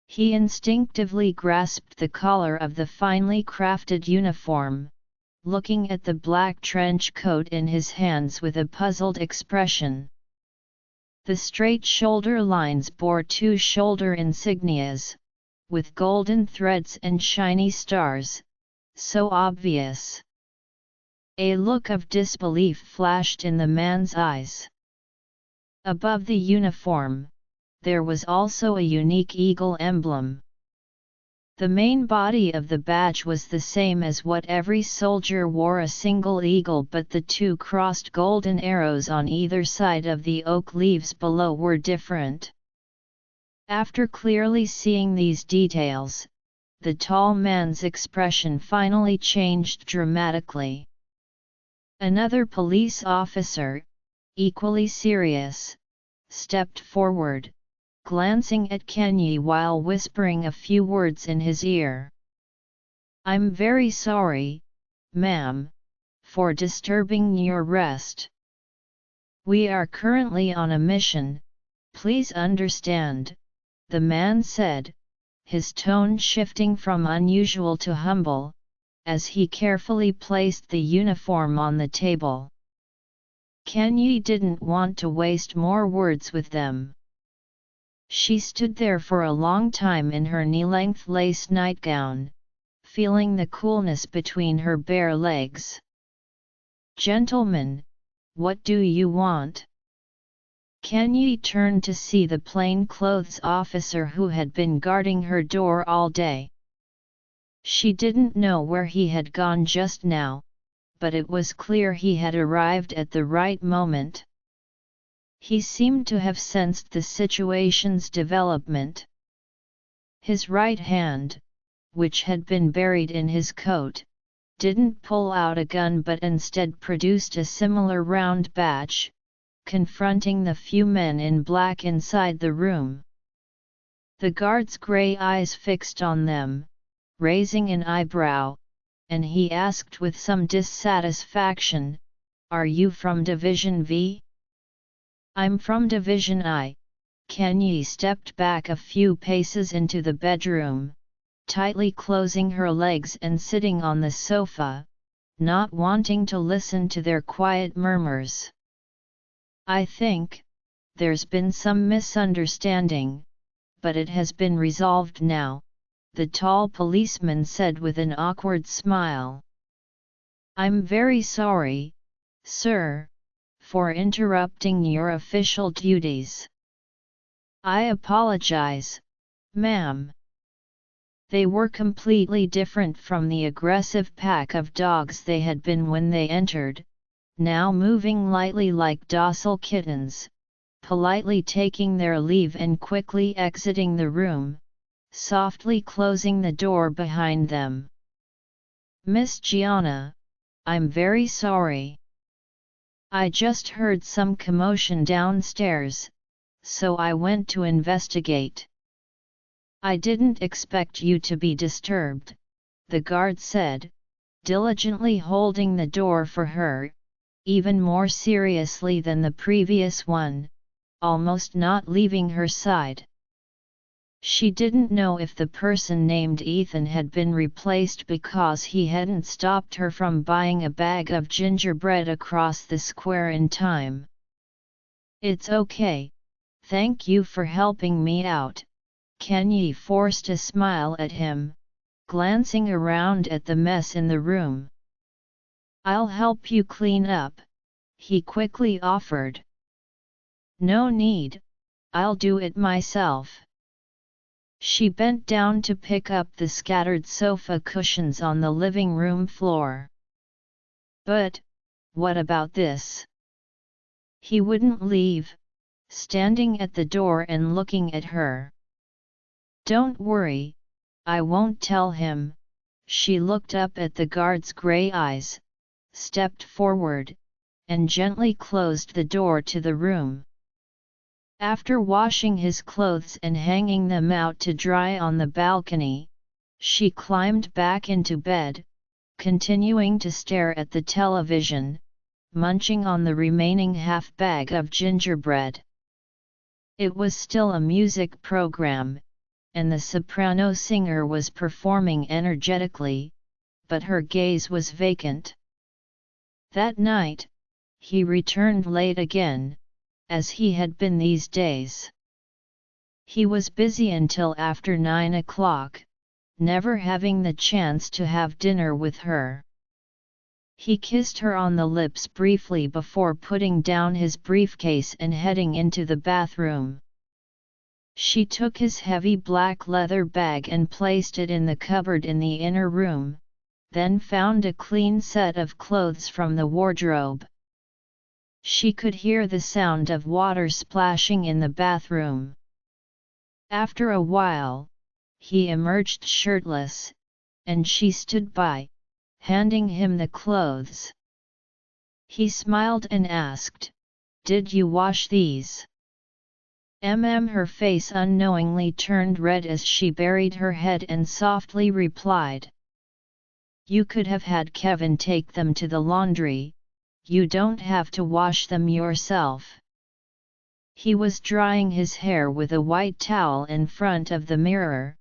He instinctively grasped the collar of the finely crafted uniform, looking at the black trench coat in his hands with a puzzled expression. The straight shoulder lines bore 2 shoulder insignias, with golden threads and shiny stars, so obvious. A look of disbelief flashed in the man's eyes. Above the uniform, there was also a unique eagle emblem. The main body of the badge was the same as what every soldier wore, a single eagle, but the 2 crossed golden arrows on either side of the oak leaves below were different. After clearly seeing these details, the tall man's expression finally changed dramatically. Another police officer, equally serious, stepped forward, glancing at Kenyi while whispering a few words in his ear. "I'm very sorry, ma'am, for disturbing your rest. We are currently on a mission, please understand," the man said, his tone shifting from unusual to humble, as he carefully placed the uniform on the table. Kenyi didn't want to waste more words with them. She stood there for a long time in her knee-length lace nightgown, feeling the coolness between her bare legs. "Gentlemen, what do you want?" Kenyi turned to see the plainclothes officer who had been guarding her door all day. She didn't know where he had gone just now, but it was clear he had arrived at the right moment. He seemed to have sensed the situation's development. His right hand, which had been buried in his coat, didn't pull out a gun but instead produced a similar round badge, confronting the few men in black inside the room. The guard's grey eyes fixed on them, raising an eyebrow, and he asked with some dissatisfaction, "Are you from Division V?" "I'm from Division I." Kenyi stepped back a few paces into the bedroom, tightly closing her legs and sitting on the sofa, not wanting to listen to their quiet murmurs. "I think there's been some misunderstanding, but it has been resolved now," the tall policeman said with an awkward smile. "I'm very sorry, sir, for interrupting your official duties." "I apologize, ma'am." They were completely different from the aggressive pack of dogs they had been when they entered, now moving lightly like docile kittens, politely taking their leave and quickly exiting the room, softly closing the door behind them. "Miss Gianna, I'm very sorry. I just heard some commotion downstairs, so I went to investigate." "I didn't expect you to be disturbed," the guard said, diligently holding the door for her, even more seriously than the previous one, almost not leaving her side. She didn't know if the person named Ethan had been replaced because he hadn't stopped her from buying a bag of gingerbread across the square in time. "It's okay, thank you for helping me out." Kenyi forced a smile at him, glancing around at the mess in the room. "I'll help you clean up," he quickly offered. "No need, I'll do it myself." She bent down to pick up the scattered sofa cushions on the living room floor. "But, what about this?" He wouldn't leave, standing at the door and looking at her. "Don't worry, I won't tell him." She looked up at the guard's grey eyes, stepped forward, and gently closed the door to the room. After washing his clothes and hanging them out to dry on the balcony, she climbed back into bed, continuing to stare at the television, munching on the remaining half bag of gingerbread. It was still a music program, and the soprano singer was performing energetically, but her gaze was vacant. That night, he returned late again, as he had been these days. He was busy until after 9 o'clock, never having the chance to have dinner with her. He kissed her on the lips briefly before putting down his briefcase and heading into the bathroom. She took his heavy black leather bag and placed it in the cupboard in the inner room, then found a clean set of clothes from the wardrobe. She could hear the sound of water splashing in the bathroom. After a while, he emerged shirtless, and she stood by, handing him the clothes. He smiled and asked, "Did you wash these?" Her face unknowingly turned red as she buried her head and softly replied, "You could have had Kevin take them to the laundry, you don't have to wash them yourself." He was drying his hair with a white towel in front of the mirror,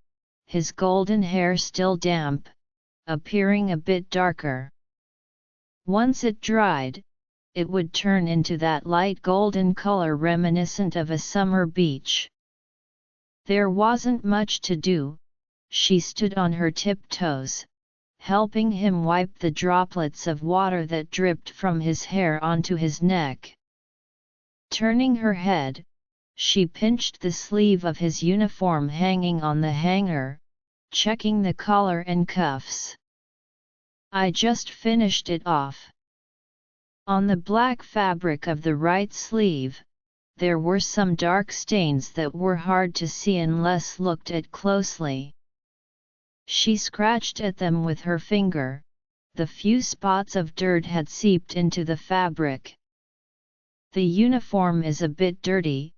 his golden hair still damp, appearing a bit darker. Once it dried, it would turn into that light golden color reminiscent of a summer beach. There wasn't much to do. She stood on her tiptoes, helping him wipe the droplets of water that dripped from his hair onto his neck. Turning her head, she pinched the sleeve of his uniform hanging on the hanger, checking the collar and cuffs. "I just finished it off." On the black fabric of the right sleeve, there were some dark stains that were hard to see unless looked at closely. She scratched at them with her finger. The few spots of dirt had seeped into the fabric. "The uniform is a bit dirty,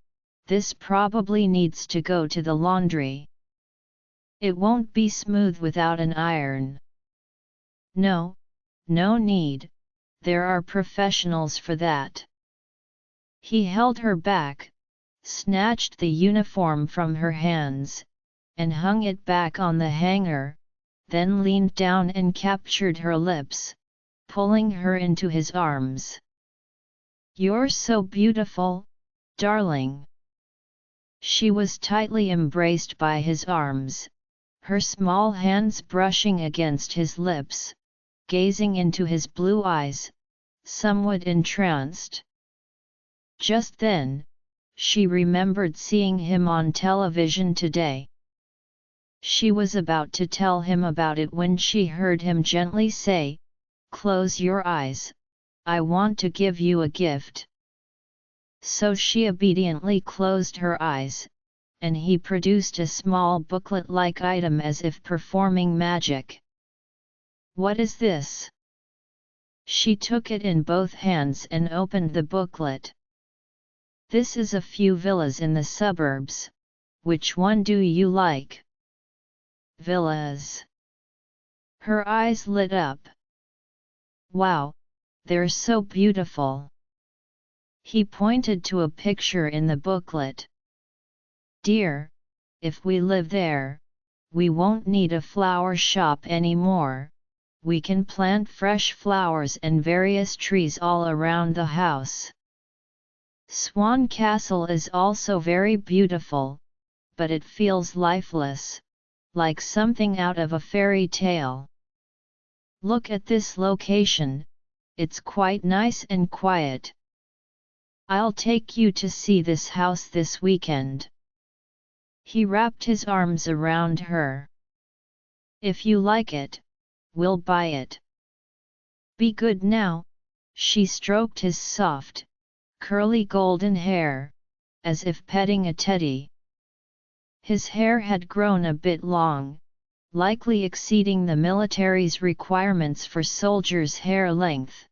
this probably needs to go to the laundry. It won't be smooth without an iron." "No, no need. There are professionals for that." He held her back, snatched the uniform from her hands, and hung it back on the hanger, then leaned down and captured her lips, pulling her into his arms. "You're so beautiful, darling." She was tightly embraced by his arms, her small hands brushing against his lips, gazing into his blue eyes, somewhat entranced. Just then, she remembered seeing him on television today. She was about to tell him about it when she heard him gently say, "Close your eyes, I want to give you a gift." So she obediently closed her eyes, and he produced a small booklet-like item as if performing magic. "What is this?" She took it in both hands and opened the booklet. "This is a few villas in the suburbs. Which one do you like?" "Villas." Her eyes lit up. "Wow, they're so beautiful." He pointed to a picture in the booklet. "Dear, if we live there, we won't need a flower shop anymore. We can plant fresh flowers and various trees all around the house. Swan Castle is also very beautiful, but it feels lifeless, like something out of a fairy tale. Look at this location, it's quite nice and quiet. I'll take you to see this house this weekend." He wrapped his arms around her. "If you like it, we'll buy it." "Be good now," she stroked his soft, curly golden hair, as if petting a teddy. His hair had grown a bit long, likely exceeding the military's requirements for soldiers' hair length.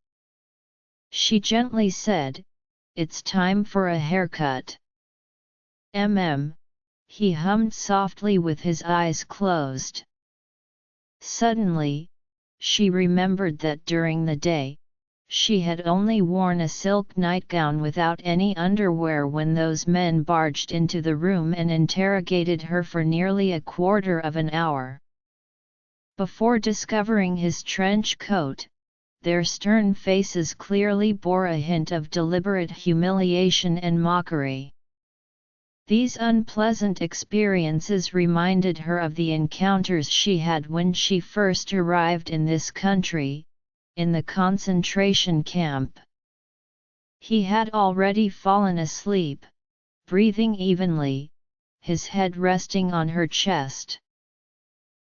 She gently said, "It's time for a haircut." he hummed softly with his eyes closed. Suddenly, she remembered that during the day, she had only worn a silk nightgown without any underwear when those men barged into the room and interrogated her for nearly a quarter of an hour. Before discovering his trench coat, their stern faces clearly bore a hint of deliberate humiliation and mockery. These unpleasant experiences reminded her of the encounters she had when she first arrived in this country, in the concentration camp. He had already fallen asleep, breathing evenly, his head resting on her chest.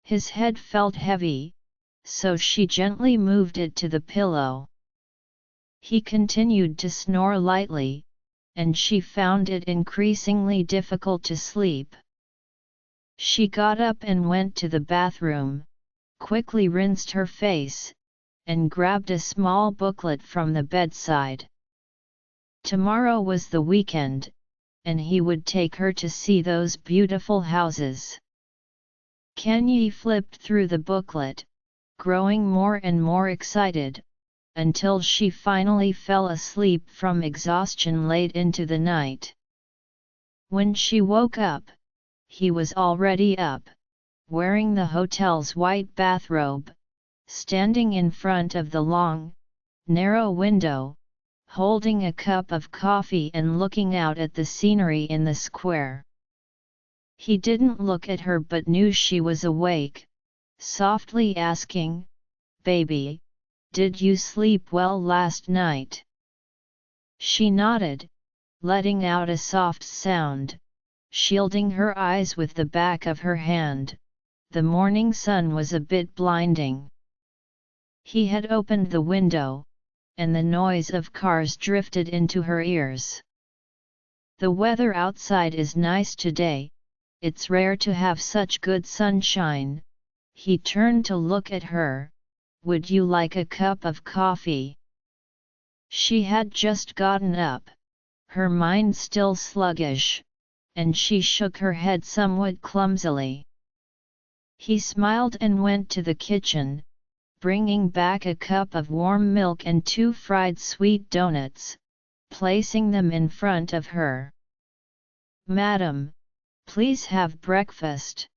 His head felt heavy, so she gently moved it to the pillow. He continued to snore lightly, and she found it increasingly difficult to sleep. She got up and went to the bathroom, quickly rinsed her face, and grabbed a small booklet from the bedside. Tomorrow was the weekend, and he would take her to see those beautiful houses. Kanye flipped through the booklet, growing more and more excited, until she finally fell asleep from exhaustion late into the night. When she woke up, he was already up, wearing the hotel's white bathrobe, standing in front of the long, narrow window, holding a cup of coffee and looking out at the scenery in the square. He didn't look at her but knew she was awake, softly asking, "Baby, did you sleep well last night?" She nodded, letting out a soft sound, shielding her eyes with the back of her hand. The morning sun was a bit blinding. He had opened the window, and the noise of cars drifted into her ears. "The weather outside is nice today, it's rare to have such good sunshine." He turned to look at her. "Would you like a cup of coffee?" She had just gotten up, her mind still sluggish, and she shook her head somewhat clumsily. He smiled and went to the kitchen, bringing back a cup of warm milk and 2 fried sweet donuts, placing them in front of her. "Madam, please have breakfast."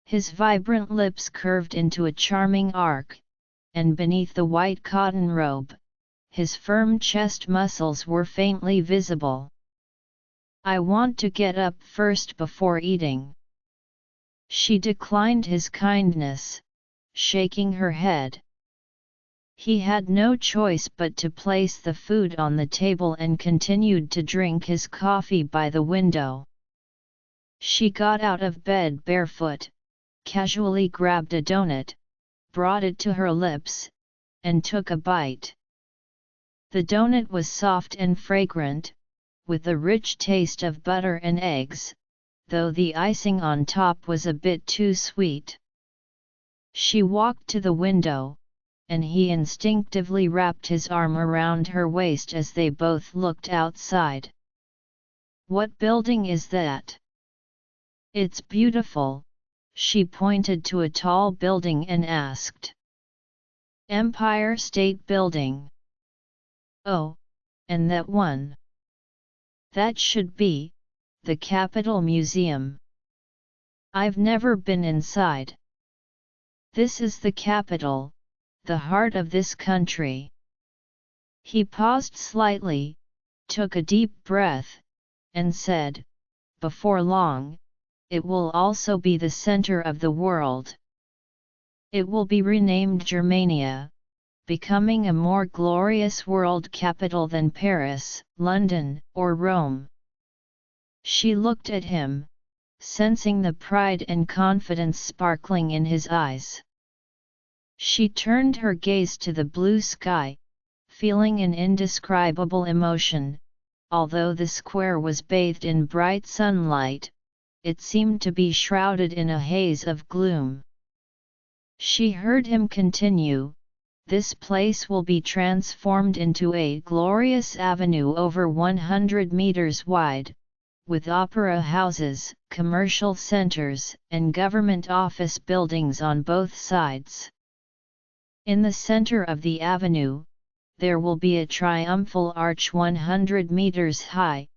His vibrant lips curved into a charming arc, and beneath the white cotton robe, his firm chest muscles were faintly visible. "I want to get up first before eating." She declined his kindness, shaking her head. He had no choice but to place the food on the table and continued to drink his coffee by the window. She got out of bed barefoot, casually grabbed a donut, brought it to her lips, and took a bite. The donut was soft and fragrant, with a rich taste of butter and eggs, though the icing on top was a bit too sweet. She walked to the window, and he instinctively wrapped his arm around her waist as they both looked outside. "What building is that?" "It's beautiful," she pointed to a tall building and asked. "Empire State Building." "Oh, and that one?" "That should be the Capitol Museum." "I've never been inside." "This is the Capitol, the heart of this country." He paused slightly, took a deep breath, and said, "Before long, it will also be the center of the world. It will be renamed Germania, becoming a more glorious world capital than Paris, London, or Rome." She looked at him, sensing the pride and confidence sparkling in his eyes. She turned her gaze to the blue sky, feeling an indescribable emotion. Although the square was bathed in bright sunlight, it seemed to be shrouded in a haze of gloom. She heard him continue, "This place will be transformed into a glorious avenue over 100 meters wide, with opera houses, commercial centers, and government office buildings on both sides. In the center of the avenue, there will be a triumphal arch 100 meters high,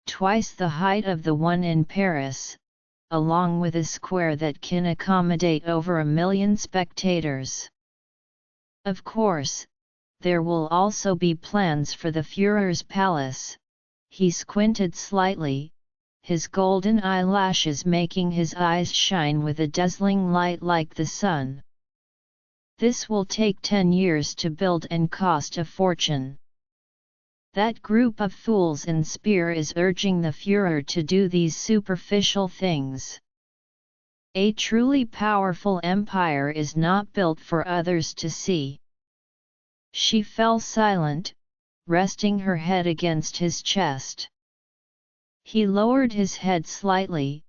twice the height of the one in Paris, along with a square that can accommodate over 1 million spectators. Of course, there will also be plans for the Führer's palace. He squinted slightly, his golden eyelashes making his eyes shine with a dazzling light like the sun. This will take 10 years to build and cost a fortune. That group of fools in Spear is urging the Führer to do these superficial things. A truly powerful empire is not built for others to see. She fell silent, resting her head against his chest. He lowered his head slightly,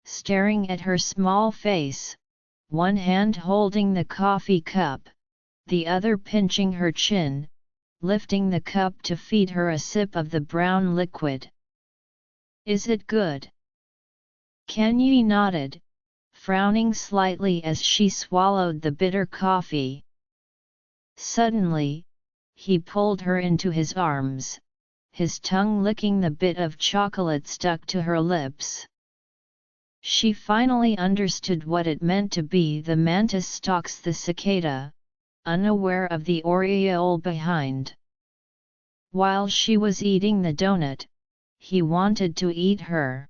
staring at her small face, one hand holding the coffee cup, the other pinching her chin, lifting the cup to feed her a sip of the brown liquid. "Is it good?" Kanye nodded, frowning slightly as she swallowed the bitter coffee. Suddenly, he pulled her into his arms, his tongue licking the bit of chocolate stuck to her lips. She finally understood what it meant to be the mantis stalks the cicada, unaware of the aureole behind. While she was eating the donut, he wanted to eat her.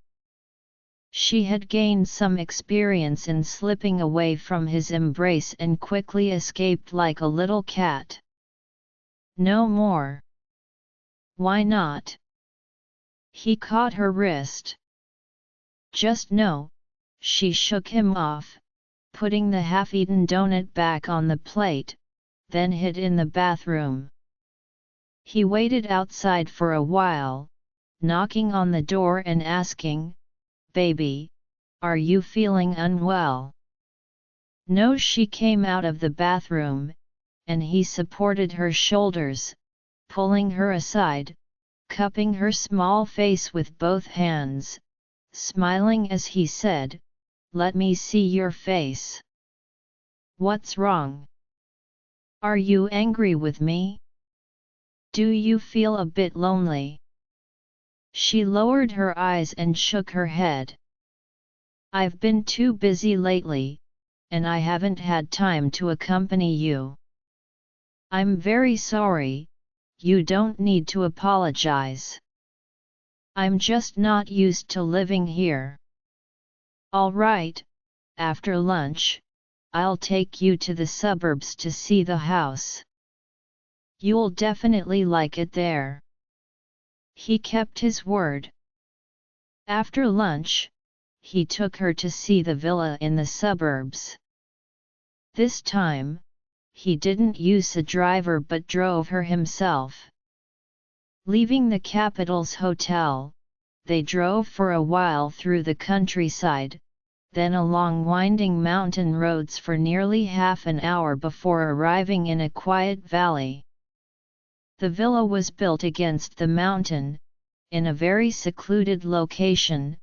She had gained some experience in slipping away from his embrace and quickly escaped like a little cat. "No more." "Why not?" He caught her wrist. "Just no," she shook him off, putting the half-eaten donut back on the plate, then hid in the bathroom. He waited outside for a while, knocking on the door and asking, "Baby, are you feeling unwell?" No, she came out of the bathroom, and he supported her shoulders, pulling her aside, cupping her small face with both hands, smiling as he said, "Let me see your face." "What's wrong? Are you angry with me? Do you feel a bit lonely?" She lowered her eyes and shook her head. "I've been too busy lately, and I haven't had time to accompany you." "I'm very sorry, you don't need to apologize. I'm just not used to living here." "All right, after lunch, I'll take you to the suburbs to see the house. You'll definitely like it there." He kept his word. After lunch, he took her to see the villa in the suburbs. This time, he didn't use a driver but drove her himself. Leaving the capital's hotel, they drove for a while through the countryside, then along winding mountain roads for nearly half an hour before arriving in a quiet valley. The villa was built against the mountain, in a very secluded location,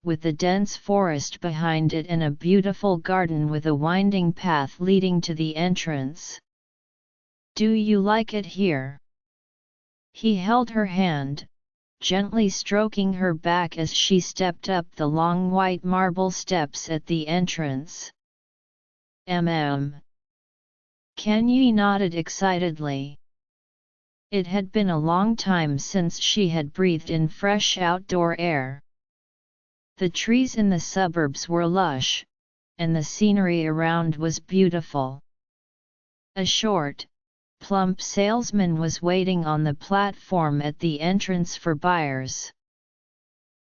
with the dense forest behind it and a beautiful garden with a winding path leading to the entrance. "Do you like it here?" He held her hand, gently stroking her back as she stepped up the long white marble steps at the entrance. Kanye nodded excitedly. It had been a long time since she had breathed in fresh outdoor air. The trees in the suburbs were lush, and the scenery around was beautiful. A short, plump salesman was waiting on the platform at the entrance for buyers.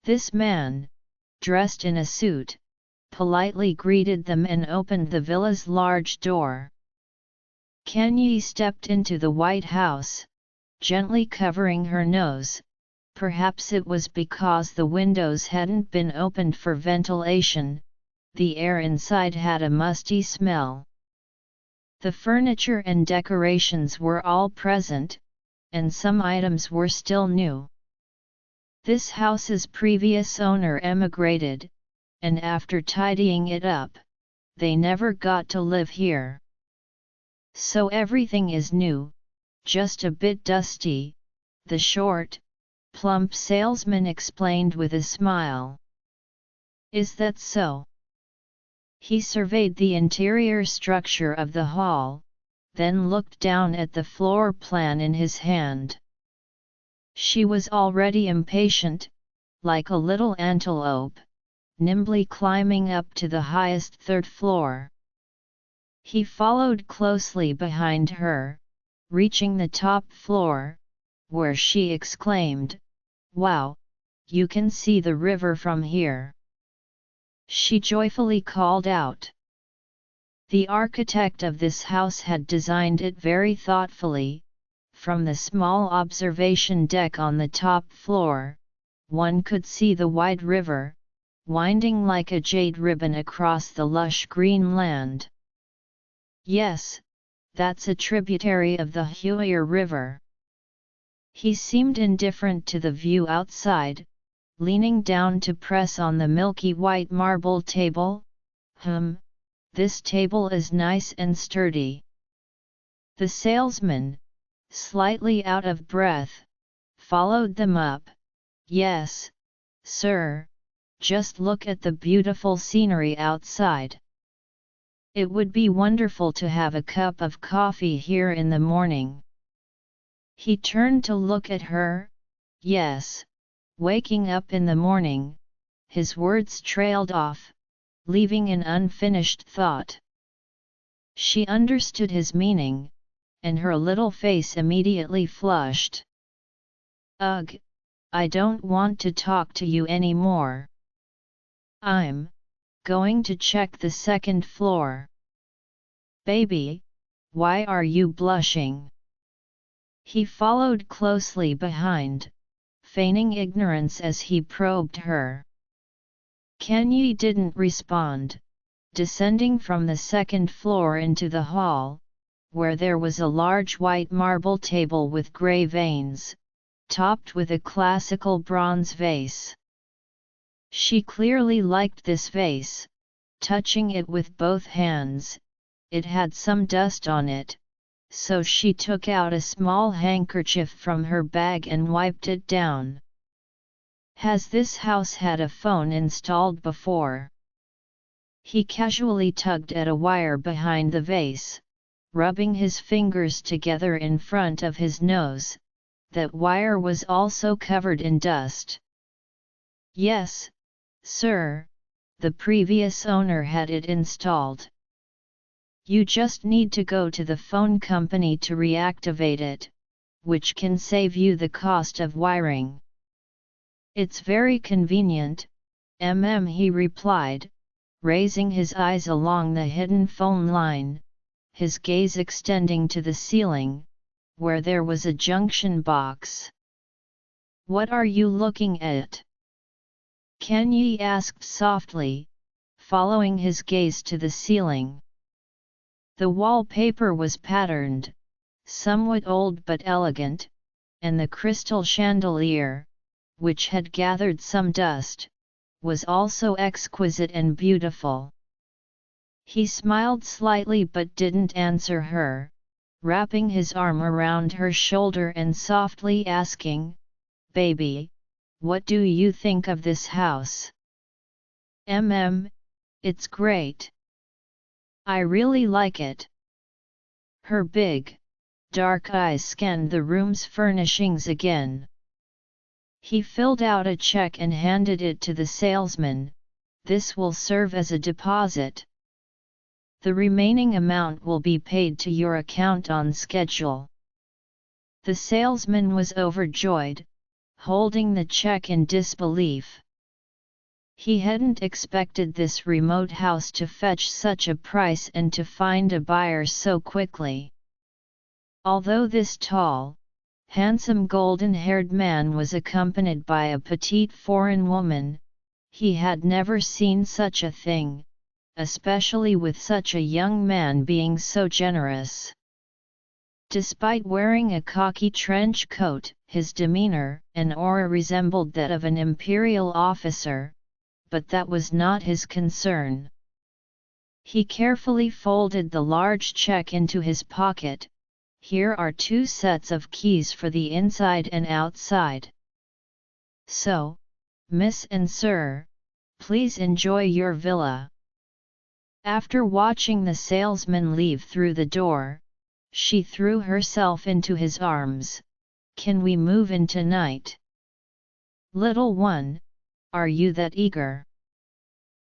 This man, dressed in a suit, politely greeted them and opened the villa's large door. Kanye stepped into the White House, gently covering her nose. Perhaps it was because the windows hadn't been opened for ventilation, the air inside had a musty smell. The furniture and decorations were all present, and some items were still new. This house's previous owner emigrated, and after tidying it up, they never got to live here. So everything is new, just a bit dusty, the short, plump salesman explained with a smile. Is that so? He surveyed the interior structure of the hall, then looked down at the floor plan in his hand. She was already impatient, like a little antelope, nimbly climbing up to the highest third floor. He followed closely behind her, reaching the top floor, where she exclaimed, "Wow, you can see the river from here!" She joyfully called out. The architect of this house had designed it very thoughtfully. From the small observation deck on the top floor, one could see the wide river, winding like a jade ribbon across the lush green land. Yes, that's a tributary of the Huir River. He seemed indifferent to the view outside, leaning down to press on the milky white marble table. This table is nice and sturdy. The salesman, slightly out of breath, followed them up. Yes, sir, just look at the beautiful scenery outside. It would be wonderful to have a cup of coffee here in the morning. He turned to look at her. Yes, waking up in the morning, his words trailed off, leaving an unfinished thought. She understood his meaning, and her little face immediately flushed. Ugh, I don't want to talk to you anymore. I'm going to check the second floor. Baby, why are you blushing? He followed closely behind, feigning ignorance as he probed her. Kanye didn't respond, descending from the second floor into the hall, where there was a large white marble table with grey veins, topped with a classical bronze vase. She clearly liked this vase, touching it with both hands. It had some dust on it, so she took out a small handkerchief from her bag and wiped it down. Has this house had a phone installed before? He casually tugged at a wire behind the vase, rubbing his fingers together in front of his nose. That wire was also covered in dust. Yes, sir, the previous owner had it installed. You just need to go to the phone company to reactivate it, which can save you the cost of wiring. It's very convenient, he replied, raising his eyes along the hidden phone line, his gaze extending to the ceiling, where there was a junction box. What are you looking at? Kanye asked softly, following his gaze to the ceiling. The wallpaper was patterned, somewhat old but elegant, and the crystal chandelier, which had gathered some dust, was also exquisite and beautiful. He smiled slightly but didn't answer her, wrapping his arm around her shoulder and softly asking, "Baby, what do you think of this house?" It's great. I really like it." Her big, dark eyes scanned the room's furnishings again. He filled out a check and handed it to the salesman. "This will serve as a deposit. The remaining amount will be paid to your account on schedule." The salesman was overjoyed, holding the check in disbelief. He hadn't expected this remote house to fetch such a price and to find a buyer so quickly. Although this tall, handsome golden-haired man was accompanied by a petite foreign woman, he had never seen such a thing, especially with such a young man being so generous. Despite wearing a khaki trench coat, his demeanor and aura resembled that of an imperial officer, but that was not his concern. He carefully folded the large check into his pocket. Here are 2 sets of keys for the inside and outside. So, Miss and Sir, please enjoy your villa. After watching the salesman leave through the door, she threw herself into his arms. Can we move in tonight? Little one, are you that eager?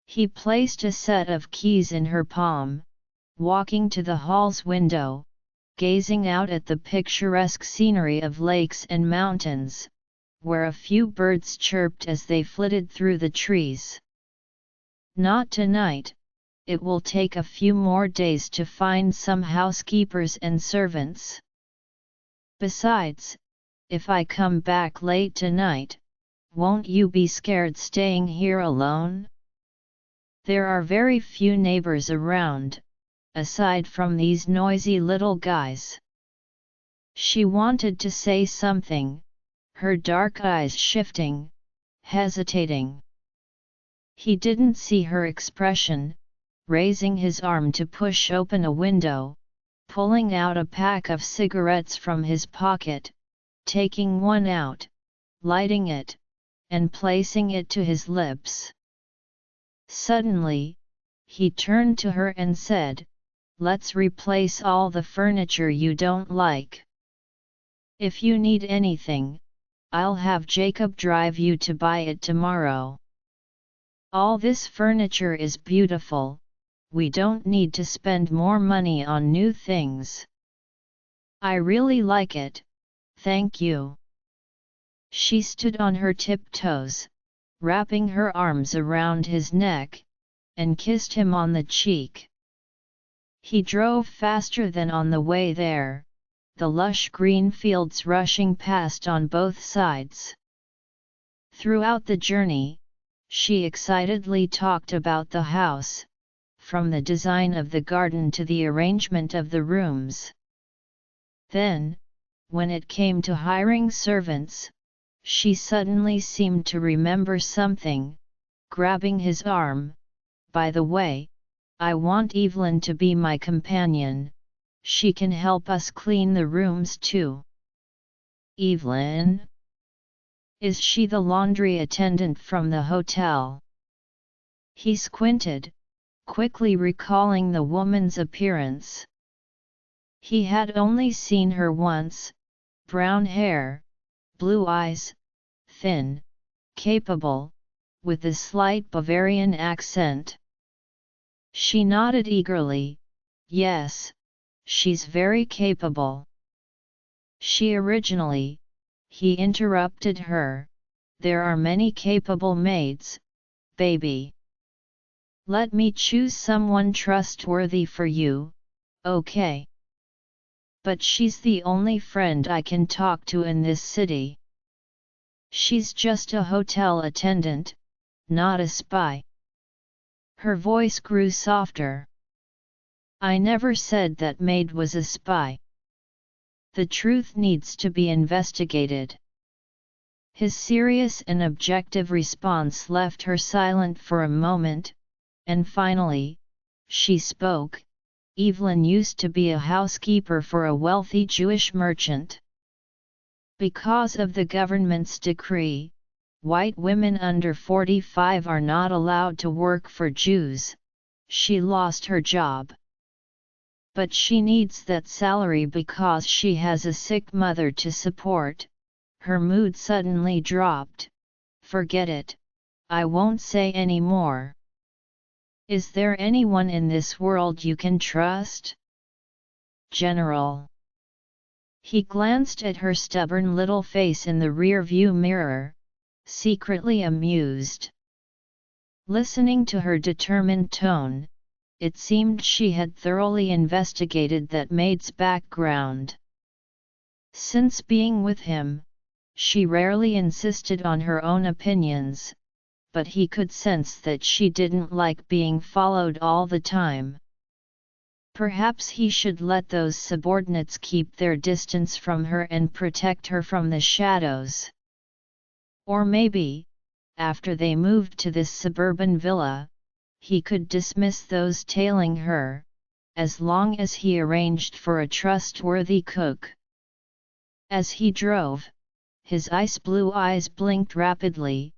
He placed a set of keys in her palm, walking to the hall's window, gazing out at the picturesque scenery of lakes and mountains, where a few birds chirped as they flitted through the trees. Not tonight, it will take a few more days to find some housekeepers and servants. Besides, if I come back late tonight, won't you be scared staying here alone? There are very few neighbors around, aside from these noisy little guys. She wanted to say something, her dark eyes shifting, hesitating. He didn't see her expression, raising his arm to push open a window, pulling out a pack of cigarettes from his pocket, taking one out, lighting it, and placing it to his lips. Suddenly, he turned to her and said, "Let's replace all the furniture you don't like. If you need anything, I'll have Jacob drive you to buy it tomorrow. All this furniture is beautiful, we don't need to spend more money on new things. I really like it, thank you." She stood on her tiptoes, wrapping her arms around his neck, and kissed him on the cheek. He drove faster than on the way there, the lush green fields rushing past on both sides. Throughout the journey, she excitedly talked about the house, from the design of the garden to the arrangement of the rooms. Then, when it came to hiring servants, she suddenly seemed to remember something, grabbing his arm. "By the way, I want Evelyn to be my companion, she can help us clean the rooms too." "Evelyn? Is she the laundry attendant from the hotel?" He squinted, quickly recalling the woman's appearance. He had only seen her once, brown hair, blue eyes, thin, capable, with a slight Bavarian accent. She nodded eagerly, "Yes, she's very capable." "She originally," he interrupted her, "there are many capable maids, baby. Let me choose someone trustworthy for you, okay? But she's the only friend I can talk to in this city. She's just a hotel attendant, not a spy." Her voice grew softer. "I never said that maid was a spy. The truth needs to be investigated." His serious and objective response left her silent for a moment, and finally, she spoke. "Evelyn used to be a housekeeper for a wealthy Jewish merchant. Because of the government's decree, white women under 45 are not allowed to work for Jews. She lost her job. But she needs that salary because she has a sick mother to support." Her mood suddenly dropped. "Forget it, I won't say any more. Is there anyone in this world you can trust?" "General." He glanced at her stubborn little face in the rear-view mirror, secretly amused. Listening to her determined tone, it seemed she had thoroughly investigated that maid's background. Since being with him, she rarely insisted on her own opinions, but he could sense that she didn't like being followed all the time. Perhaps he should let those subordinates keep their distance from her and protect her from the shadows. Or maybe, after they moved to this suburban villa, he could dismiss those tailing her, as long as he arranged for a trustworthy cook. As he drove, his ice blue eyes blinked rapidly,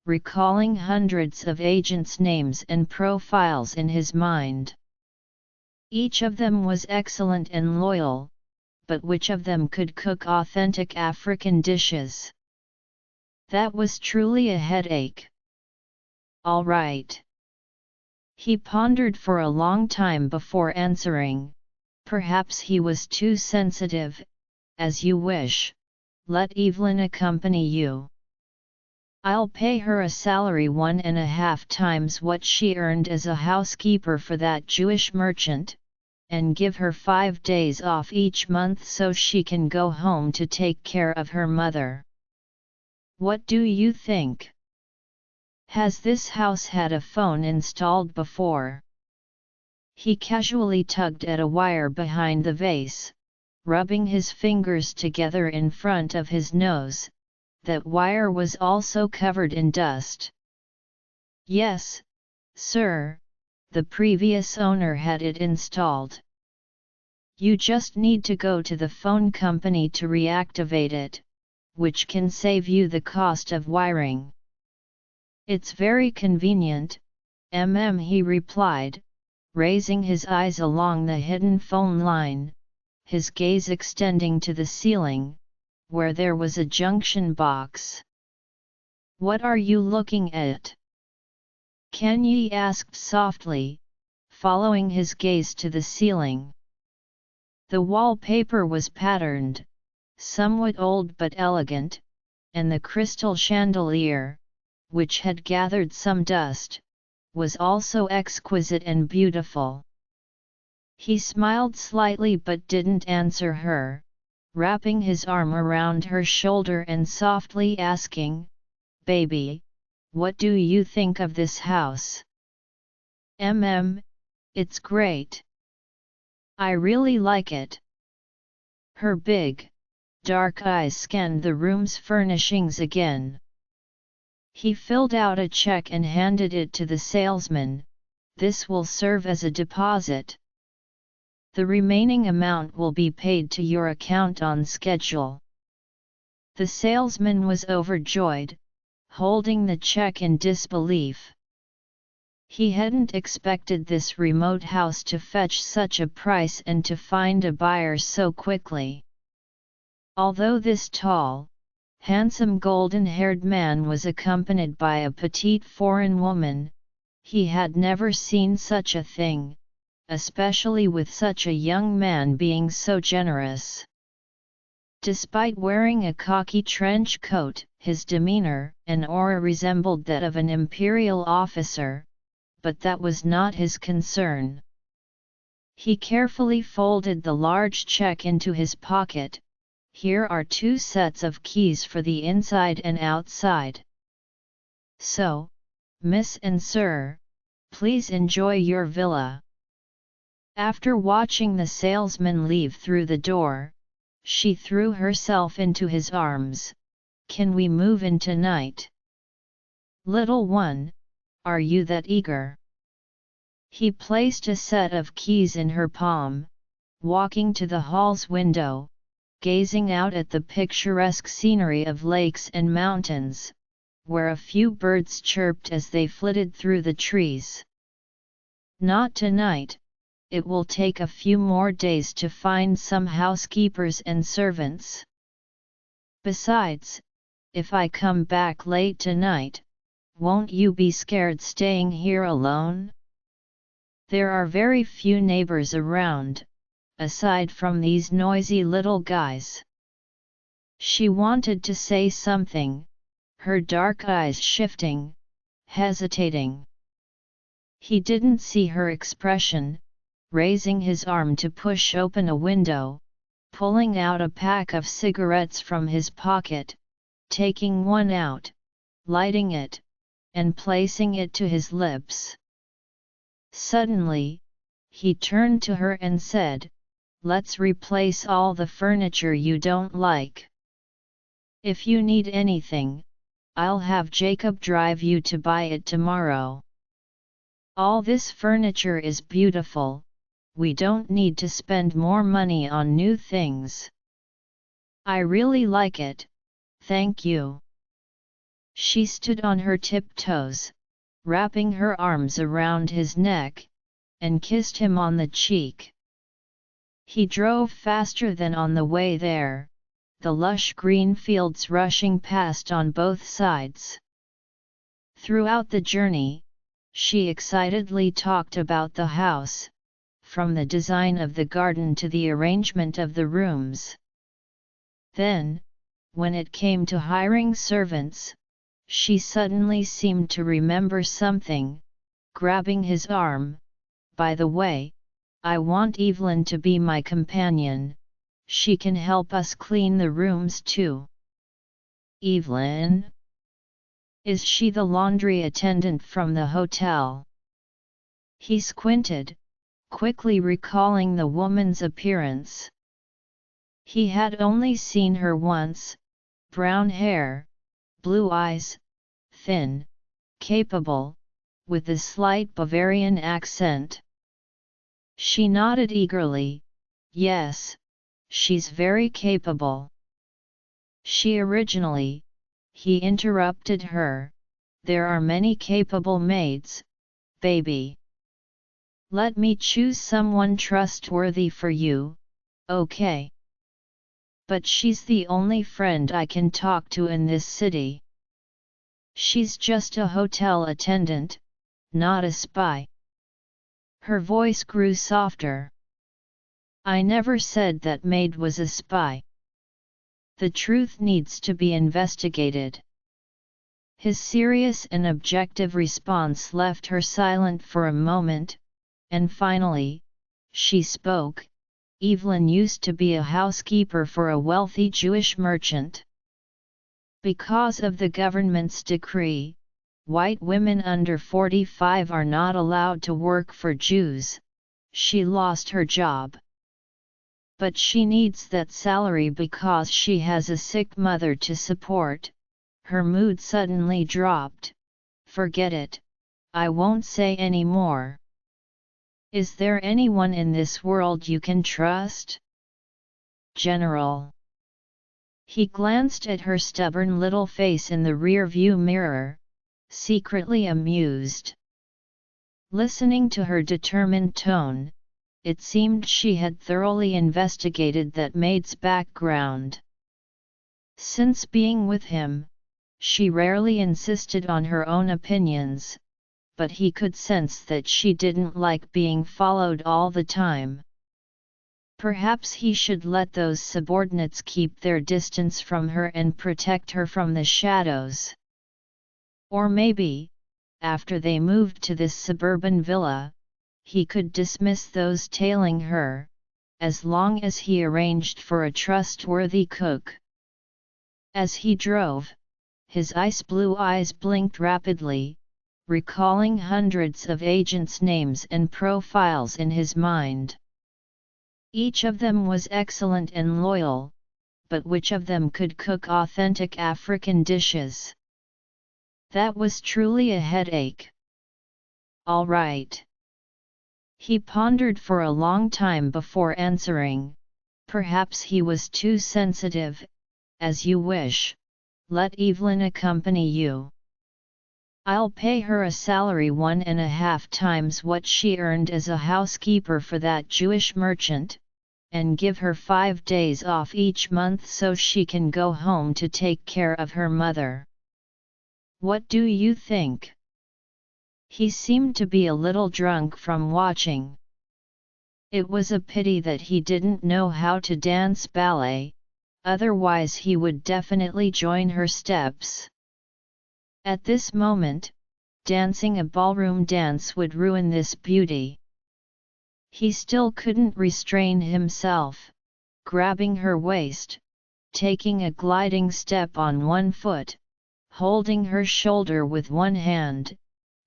recalling hundreds of agents' names and profiles in his mind. Each of them was excellent and loyal, but which of them could cook authentic African dishes? That was truly a headache. All right. He pondered for a long time before answering. Perhaps he was too sensitive. As you wish. Let Evelyn accompany you. I'll pay her a salary 1.5 times what she earned as a housekeeper for that Jewish merchant, and give her 5 days off each month so she can go home to take care of her mother. What do you think? Has this house had a phone installed before? He casually tugged at a wire behind the vase, rubbing his fingers together in front of his nose. That wire was also covered in dust. Yes, sir, the previous owner had it installed. You just need to go to the phone company to reactivate it, which can save you the cost of wiring. It's very convenient, he replied, raising his eyes along the hidden phone line, his gaze extending to the ceiling, where there was a junction box. What are you looking at? Kanye asked softly, following his gaze to the ceiling. The wallpaper was patterned, somewhat old but elegant, and the crystal chandelier, which had gathered some dust, was also exquisite and beautiful. He smiled slightly but didn't answer her, wrapping his arm around her shoulder and softly asking, "Baby, what do you think of this house?" It's great. I really like it." Her big, dark eyes scanned the room's furnishings again. He filled out a check and handed it to the salesman. "This will serve as a deposit. The remaining amount will be paid to your account on schedule." The salesman was overjoyed, holding the check in disbelief. He hadn't expected this remote house to fetch such a price and to find a buyer so quickly. Although this tall, handsome golden-haired man was accompanied by a petite foreign woman, he had never seen such a thing, especially with such a young man being so generous. Despite wearing a khaki trench coat, his demeanor and aura resembled that of an imperial officer, but that was not his concern. He carefully folded the large check into his pocket. "Here are 2 sets of keys for the inside and outside. So, Miss and Sir, please enjoy your villa." After watching the salesman leave through the door, she threw herself into his arms. "Can we move in tonight? Little one, are you that eager?" He placed a set of keys in her palm, walking to the hall's window, gazing out at the picturesque scenery of lakes and mountains, where a few birds chirped as they flitted through the trees. "Not tonight. It will take a few more days to find some housekeepers and servants. Besides, if I come back late tonight, won't you be scared staying here alone? There are very few neighbors around, aside from these noisy little guys." She wanted to say something, her dark eyes shifting, hesitating. He didn't see her expression, raising his arm to push open a window, pulling out a pack of cigarettes from his pocket, taking one out, lighting it, and placing it to his lips. Suddenly, he turned to her and said, "Let's replace all the furniture you don't like. If you need anything, I'll have Jacob drive you to buy it tomorrow. All this furniture is beautiful, we don't need to spend more money on new things. I really like it, thank you." She stood on her tiptoes, wrapping her arms around his neck, and kissed him on the cheek. He drove faster than on the way there, the lush green fields rushing past on both sides. Throughout the journey, she excitedly talked about the house, from the design of the garden to the arrangement of the rooms. Then, when it came to hiring servants, she suddenly seemed to remember something, grabbing his arm. "By the way, I want Evelyn to be my companion, she can help us clean the rooms too." "Evelyn? Is she the laundry attendant from the hotel?" He squinted, quickly recalling the woman's appearance. He had only seen her once: brown hair, blue eyes, thin, capable, with a slight Bavarian accent. She nodded eagerly, "Yes, she's very capable." "She originally," he interrupted her, "there are many capable maids, baby. Let me choose someone trustworthy for you, okay? But she's the only friend I can talk to in this city. She's just a hotel attendant, not a spy." Her voice grew softer. "I never said that maid was a spy. The truth needs to be investigated." His serious and objective response left her silent for a moment, and finally, she spoke. "Evelyn used to be a housekeeper for a wealthy Jewish merchant. Because of the government's decree, white women under 45 are not allowed to work for Jews. She lost her job. But she needs that salary because she has a sick mother to support." Her mood suddenly dropped. "Forget it, I won't say any more. Is there anyone in this world you can trust?" "General." He glanced at her stubborn little face in the rear-view mirror, secretly amused. Listening to her determined tone, it seemed she had thoroughly investigated that maid's background. Since being with him, she rarely insisted on her own opinions, but he could sense that she didn't like being followed all the time. Perhaps he should let those subordinates keep their distance from her and protect her from the shadows. Or maybe, after they moved to this suburban villa, he could dismiss those tailing her, as long as he arranged for a trustworthy cook. As he drove, his ice blue eyes blinked rapidly, recalling hundreds of agents' names and profiles in his mind. Each of them was excellent and loyal, but which of them could cook authentic African dishes? That was truly a headache. "All right." He pondered for a long time before answering. Perhaps he was too sensitive. "As you wish. Let Evelyn accompany you. I'll pay her a salary 1.5 times what she earned as a housekeeper for that Jewish merchant, and give her 5 days off each month so she can go home to take care of her mother. What do you think?" He seemed to be a little drunk from watching. It was a pity that he didn't know how to dance ballet, otherwise he would definitely join her steps. At this moment, dancing a ballroom dance would ruin this beauty. He still couldn't restrain himself, grabbing her waist, taking a gliding step on one foot, holding her shoulder with one hand,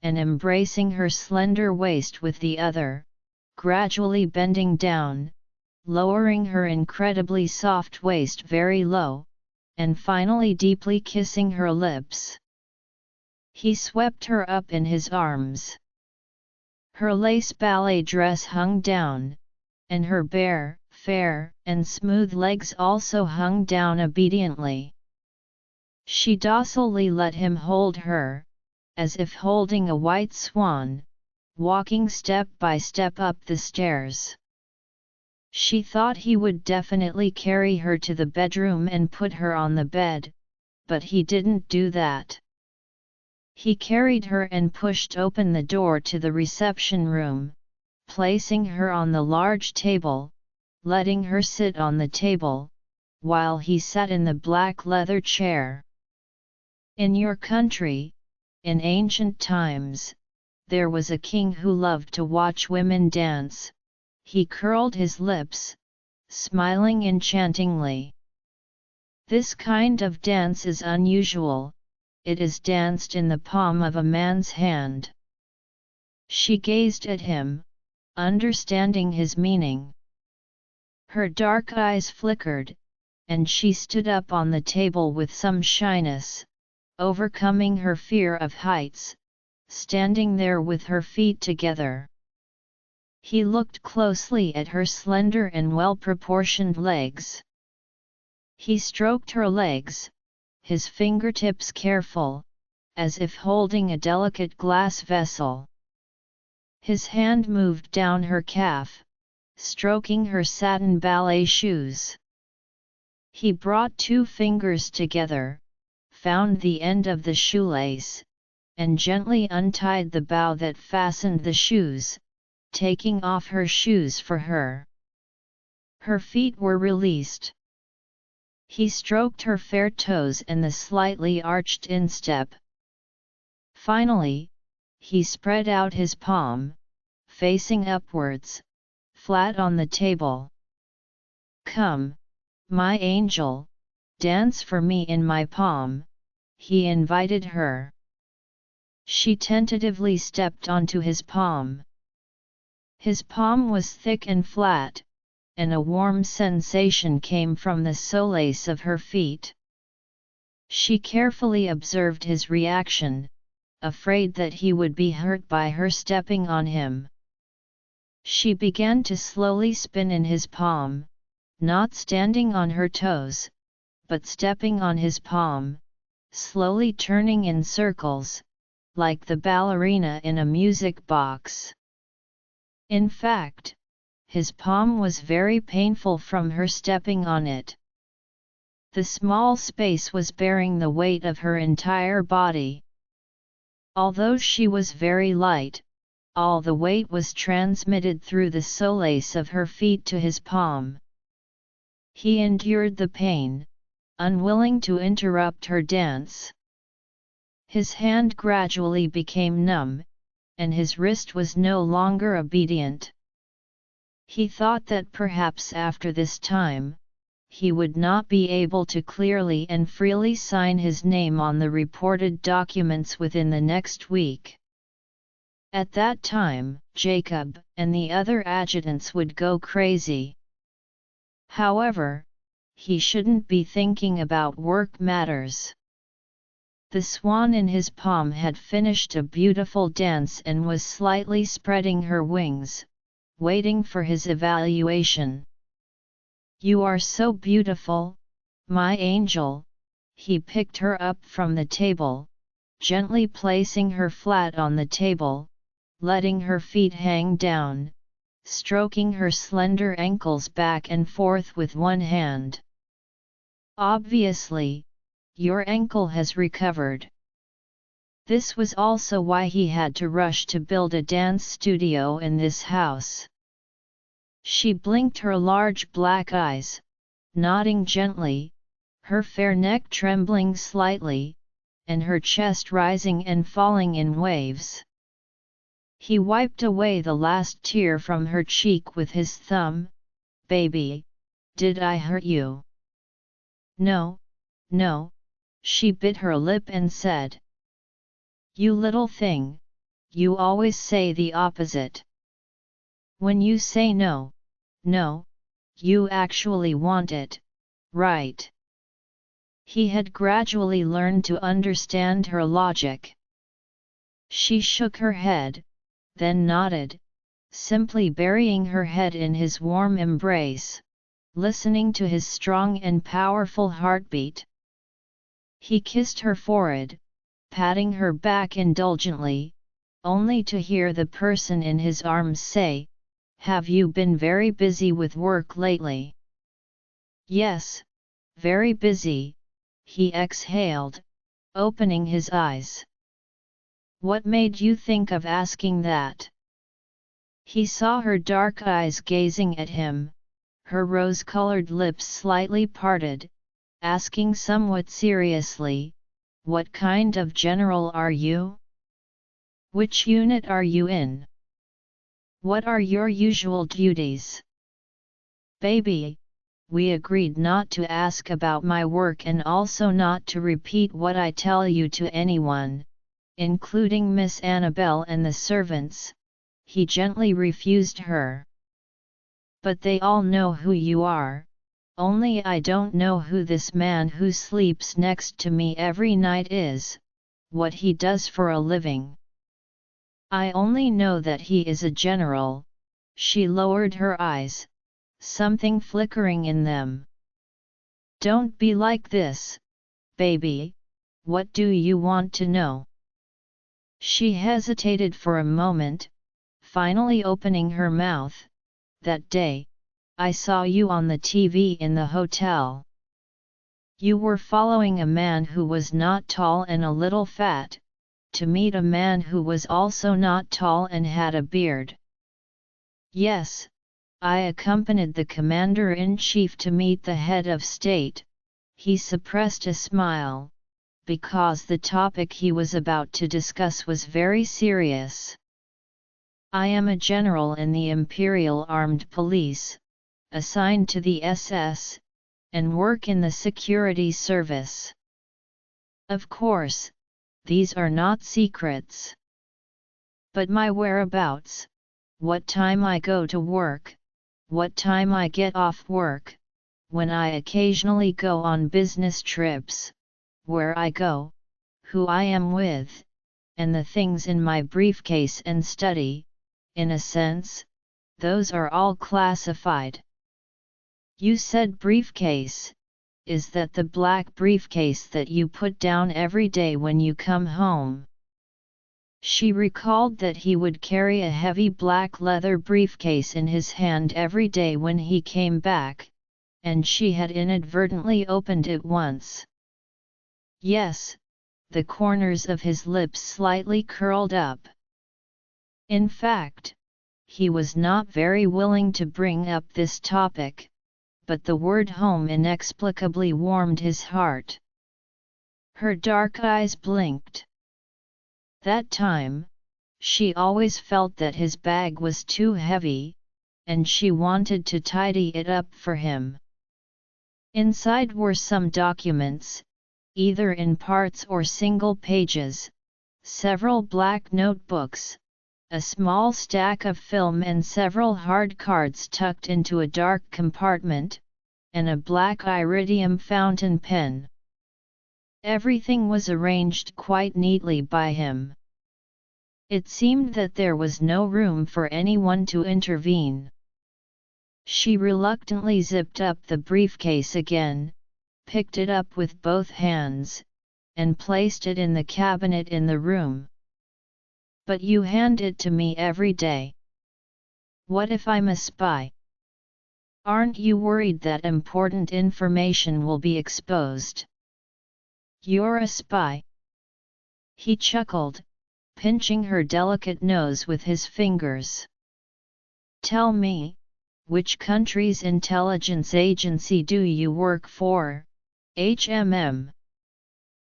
and embracing her slender waist with the other, gradually bending down, lowering her incredibly soft waist very low, and finally deeply kissing her lips. He swept her up in his arms. Her lace ballet dress hung down, and her bare, fair, and smooth legs also hung down obediently. She docilely let him hold her, as if holding a white swan, walking step by step up the stairs. She thought he would definitely carry her to the bedroom and put her on the bed, but he didn't do that. He carried her and pushed open the door to the reception room, placing her on the large table, letting her sit on the table, while he sat in the black leather chair. In your country, in ancient times, there was a king who loved to watch women dance. He curled his lips, smiling enchantingly. This kind of dance is unusual, it is danced in the palm of a man's hand. She gazed at him, understanding his meaning. Her dark eyes flickered, and she stood up on the table with some shyness, overcoming her fear of heights, standing there with her feet together. He looked closely at her slender and well-proportioned legs. He stroked her legs, his fingertips careful, as if holding a delicate glass vessel. His hand moved down her calf, stroking her satin ballet shoes. He brought two fingers together, found the end of the shoelace, and gently untied the bow that fastened the shoes, taking off her shoes for her. Her feet were released. He stroked her fair toes and the slightly arched instep. Finally, he spread out his palm, facing upwards, flat on the table. "Come, my angel, dance for me in my palm," he invited her. She tentatively stepped onto his palm. His palm was thick and flat, and a warm sensation came from the solace of her feet. She carefully observed his reaction, afraid that he would be hurt by her stepping on him. She began to slowly spin in his palm, not standing on her toes, but stepping on his palm, slowly turning in circles, like the ballerina in a music box. In fact, his palm was very painful from her stepping on it. The small space was bearing the weight of her entire body. Although she was very light, all the weight was transmitted through the solace of her feet to his palm. He endured the pain, unwilling to interrupt her dance. His hand gradually became numb, and his wrist was no longer obedient. He thought that perhaps after this time, he would not be able to clearly and freely sign his name on the reported documents within the next week. At that time, Jacob and the other adjutants would go crazy. However, he shouldn't be thinking about work matters. The swan in his palm had finished a beautiful dance and was slightly spreading her wings, waiting for his evaluation. "You are so beautiful, my angel." He picked her up from the table, gently placing her flat on the table, letting her feet hang down, stroking her slender ankles back and forth with one hand. "Obviously, your ankle has recovered." This was also why he had to rush to build a dance studio in this house. She blinked her large black eyes, nodding gently, her fair neck trembling slightly, and her chest rising and falling in waves. He wiped away the last tear from her cheek with his thumb. "Baby, did I hurt you?" "No, no," she bit her lip and said. "You little thing, you always say the opposite." When you say no, no, you actually want it, right? He had gradually learned to understand her logic. She shook her head, then nodded, simply burying her head in his warm embrace, listening to his strong and powerful heartbeat. He kissed her forehead, patting her back indulgently, only to hear the person in his arms say, "Have you been very busy with work lately?" "Yes, very busy," he exhaled, opening his eyes. "What made you think of asking that?" He saw her dark eyes gazing at him, her rose-colored lips slightly parted, asking somewhat seriously, "What kind of general are you? Which unit are you in? What are your usual duties?" "Baby, we agreed not to ask about my work and also not to repeat what I tell you to anyone, including Miss Annabelle and the servants," he gently refused her. "But they all know who you are, only I don't know who this man who sleeps next to me every night is, what he does for a living. I only know that he is a general." She lowered her eyes, something flickering in them. "Don't be like this, baby, what do you want to know?" She hesitated for a moment, finally opening her mouth. "That day, I saw you on the TV in the hotel. You were following a man who was not tall and a little fat, to meet a man who was also not tall and had a beard." "Yes, I accompanied the commander-in-chief to meet the head of state." He suppressed a smile, because the topic he was about to discuss was very serious. "I am a general in the Imperial Armed Police, assigned to the SS, and work in the security service. Of course, these are not secrets. But my whereabouts, what time I go to work, what time I get off work, when I occasionally go on business trips, where I go, who I am with, and the things in my briefcase and study, in a sense, those are all classified." "You said briefcase. Is that the black briefcase that you put down every day when you come home?" She recalled that he would carry a heavy black leather briefcase in his hand every day when he came back, and she had inadvertently opened it once. "Yes," the corners of his lips slightly curled up. In fact, he was not very willing to bring up this topic, but the word home inexplicably warmed his heart. Her dark eyes blinked. That time, she always felt that his bag was too heavy, and she wanted to tidy it up for him. Inside were some documents, either in parts or single pages, several black notebooks, a small stack of film and several hard cards tucked into a dark compartment, and a black iridium fountain pen. Everything was arranged quite neatly by him. It seemed that there was no room for anyone to intervene. She reluctantly zipped up the briefcase again, picked it up with both hands, and placed it in the cabinet in the room. "But you hand it to me every day. What if I'm a spy? Aren't you worried that important information will be exposed?" "You're a spy?" He chuckled, pinching her delicate nose with his fingers. "Tell me, which country's intelligence agency do you work for, HMM?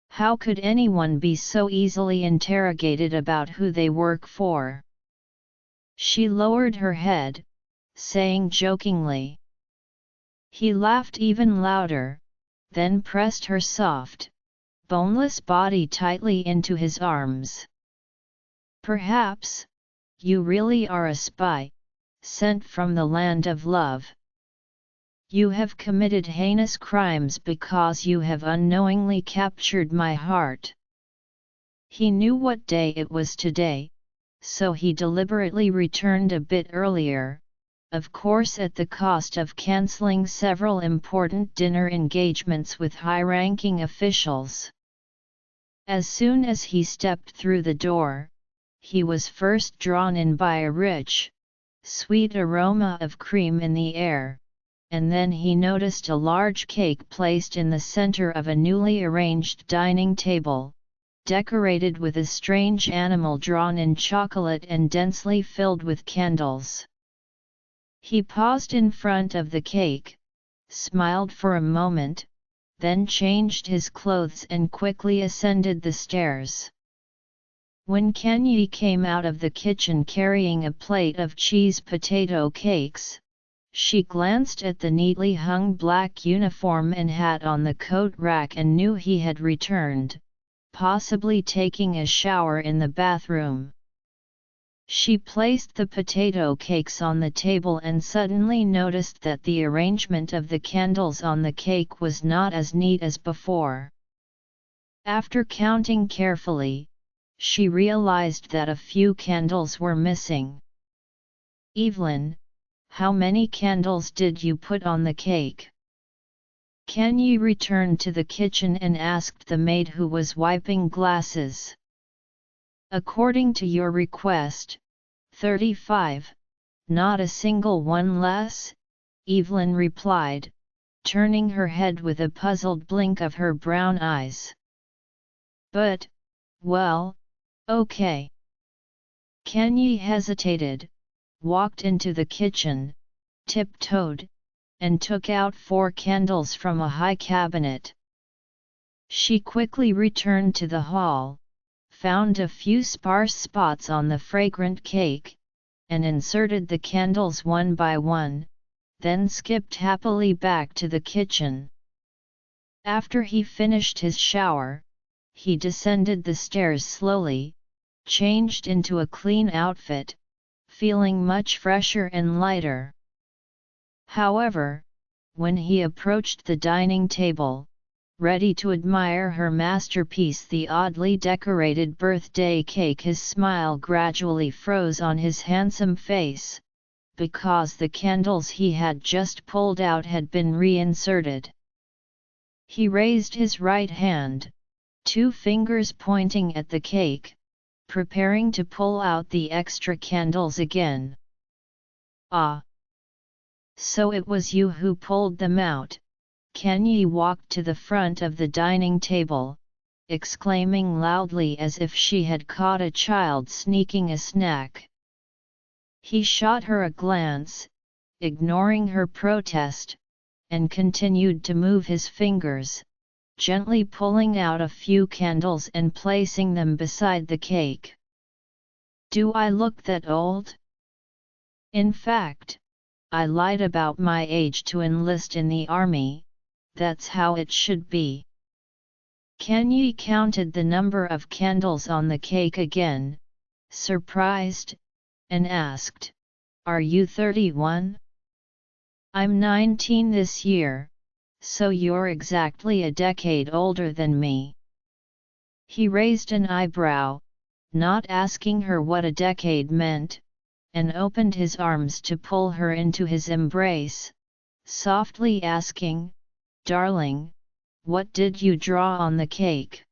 How could anyone be so easily interrogated about who they work for?" She lowered her head, saying jokingly. He laughed even louder, then pressed her soft, boneless body tightly into his arms. "Perhaps, you really are a spy," sent from the land of love. You have committed heinous crimes because you have unknowingly captured my heart. He knew what day it was today, so he deliberately returned a bit earlier, of course at the cost of cancelling several important dinner engagements with high-ranking officials. As soon as he stepped through the door, he was first drawn in by a rich, sweet aroma of cream in the air, and then he noticed a large cake placed in the center of a newly arranged dining table, decorated with a strange animal drawn in chocolate and densely filled with candles. He paused in front of the cake, smiled for a moment, then changed his clothes and quickly ascended the stairs. When Kenyi came out of the kitchen carrying a plate of cheese potato cakes, she glanced at the neatly hung black uniform and hat on the coat rack and knew he had returned, possibly taking a shower in the bathroom. She placed the potato cakes on the table and suddenly noticed that the arrangement of the candles on the cake was not as neat as before. After counting carefully, she realized that a few candles were missing. "Evelyn, how many candles did you put on the cake?" Kenyi returned to the kitchen and asked the maid who was wiping glasses. "According to your request, 35, not a single one less," Evelyn replied, turning her head with a puzzled blink of her brown eyes. "But, well, okay." Kenyi hesitated, walked into the kitchen, tiptoed, and took out 4 candles from a high cabinet. She quickly returned to the hall, found a few sparse spots on the fragrant cake, and inserted the candles one by one, then skipped happily back to the kitchen. After he finished his shower, he descended the stairs slowly, changed into a clean outfit, feeling much fresher and lighter. However, when he approached the dining table, ready to admire her masterpiece, the oddly decorated birthday cake, his smile gradually froze on his handsome face, because the candles he had just pulled out had been reinserted. He raised his right hand, 2 fingers pointing at the cake, preparing to pull out the extra candles again. "Ah! So it was you who pulled them out." Kenyi walked to the front of the dining table, exclaiming loudly as if she had caught a child sneaking a snack. He shot her a glance, ignoring her protest, and continued to move his fingers, gently pulling out a few candles and placing them beside the cake. "Do I look that old? In fact, I lied about my age to enlist in the army. That's how it should be." Kenyi counted the number of candles on the cake again, surprised, and asked, "Are you 31? I'm 19 this year, so you're exactly a decade older than me." He raised an eyebrow, not asking her what a decade meant, and opened his arms to pull her into his embrace, softly asking, "Darling, what did you draw on the cake?"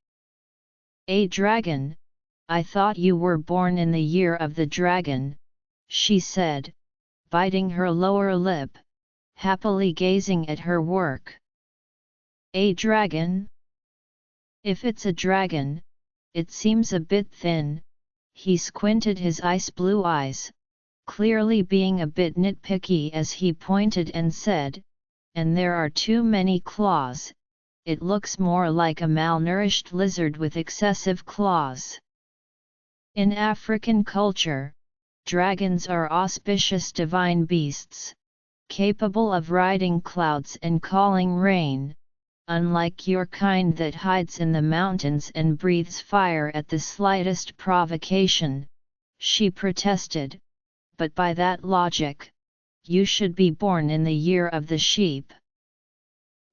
"A dragon. I thought you were born in the year of the dragon," she said, biting her lower lip, happily gazing at her work. "A dragon? If it's a dragon, it seems a bit thin." He squinted his ice blue eyes, clearly being a bit nitpicky as he pointed and said, "And there are too many claws, it looks more like a malnourished lizard with excessive claws." In African culture, dragons are auspicious divine beasts, capable of riding clouds and calling rain, unlike your kind that hides in the mountains and breathes fire at the slightest provocation, she protested, but by that logic, you should be born in the year of the sheep.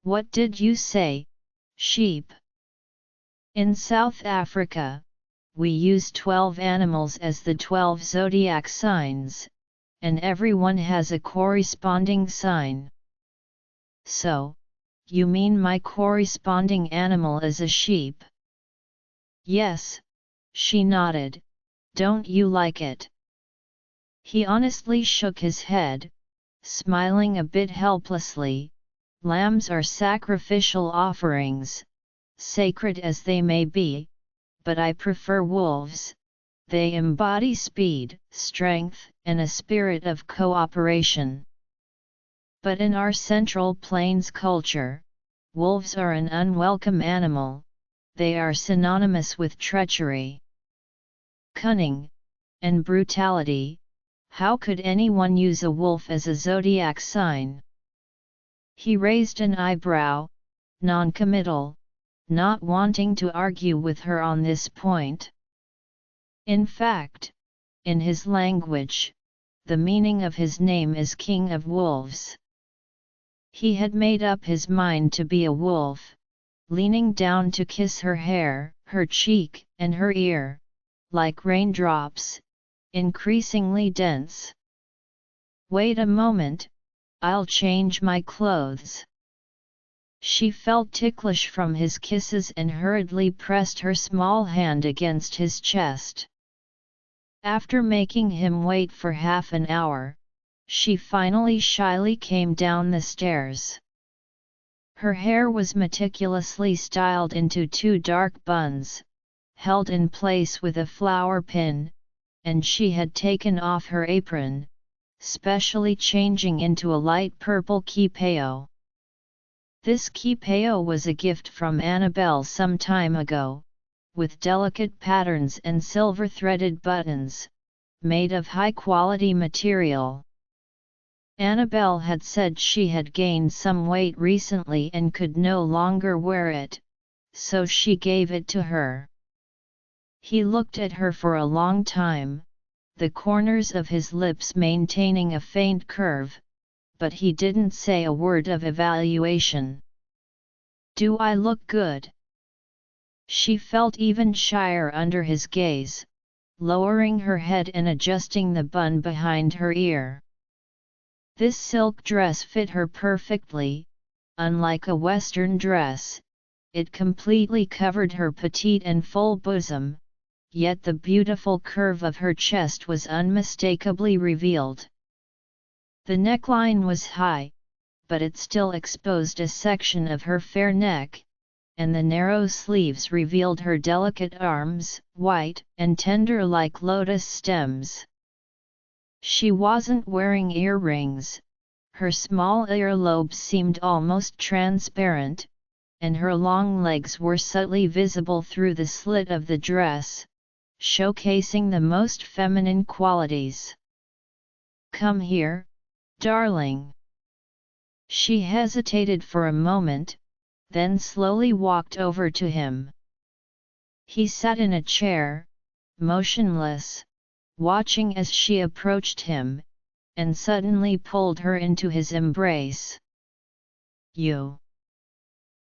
What did you say, sheep? In South Africa, we use 12 animals as the 12 zodiac signs, and everyone has a corresponding sign. So, you mean my corresponding animal is a sheep? Yes, she nodded. Don't you like it? He honestly shook his head, smiling a bit helplessly. Lambs are sacrificial offerings, sacred as they may be, but I prefer wolves. They embody speed, strength, and a spirit of cooperation. But in our Central Plains culture, wolves are an unwelcome animal. They are synonymous with treachery, cunning, and brutality. How could anyone use a wolf as a zodiac sign? He raised an eyebrow, non-committal, not wanting to argue with her on this point. In fact, in his language, the meaning of his name is King of Wolves. He had made up his mind to be a wolf, leaning down to kiss her hair, her cheek, and her ear, like raindrops, increasingly dense. Wait a moment, I'll change my clothes. She felt ticklish from his kisses and hurriedly pressed her small hand against his chest. After making him wait for half an hour, she finally shyly came down the stairs. Her hair was meticulously styled into 2 dark buns, held in place with a flower pin, and she had taken off her apron, specially changing into a light purple kipao. This kipao was a gift from Annabelle some time ago, with delicate patterns and silver-threaded buttons, made of high-quality material. Annabelle had said she had gained some weight recently and could no longer wear it, so she gave it to her. He looked at her for a long time, the corners of his lips maintaining a faint curve, but he didn't say a word of evaluation. Do I look good? She felt even shyer under his gaze, lowering her head and adjusting the bun behind her ear. This silk dress fit her perfectly. Unlike a Western dress, it completely covered her petite and full bosom, yet the beautiful curve of her chest was unmistakably revealed. The neckline was high, but it still exposed a section of her fair neck, and the narrow sleeves revealed her delicate arms, white and tender like lotus stems. She wasn't wearing earrings, her small earlobes seemed almost transparent, and her long legs were subtly visible through the slit of the dress, showcasing the most feminine qualities. Come here, darling. She hesitated for a moment, then slowly walked over to him. He sat in a chair, motionless, watching as she approached him, and suddenly pulled her into his embrace. You!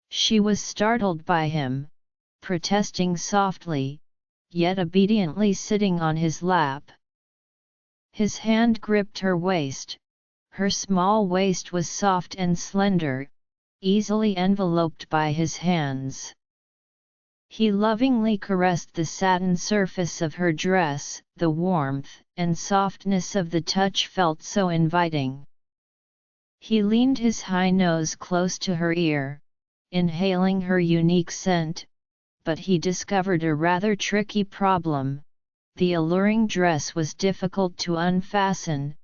She was startled by him, protesting softly, yet obediently sitting on his lap. His hand gripped her waist. Her small waist was soft and slender, easily enveloped by his hands. He lovingly caressed the satin surface of her dress, the warmth and softness of the touch felt so inviting. He leaned his high nose close to her ear, inhaling her unique scent, but he discovered a rather tricky problem. The alluring dress was difficult to unfasten,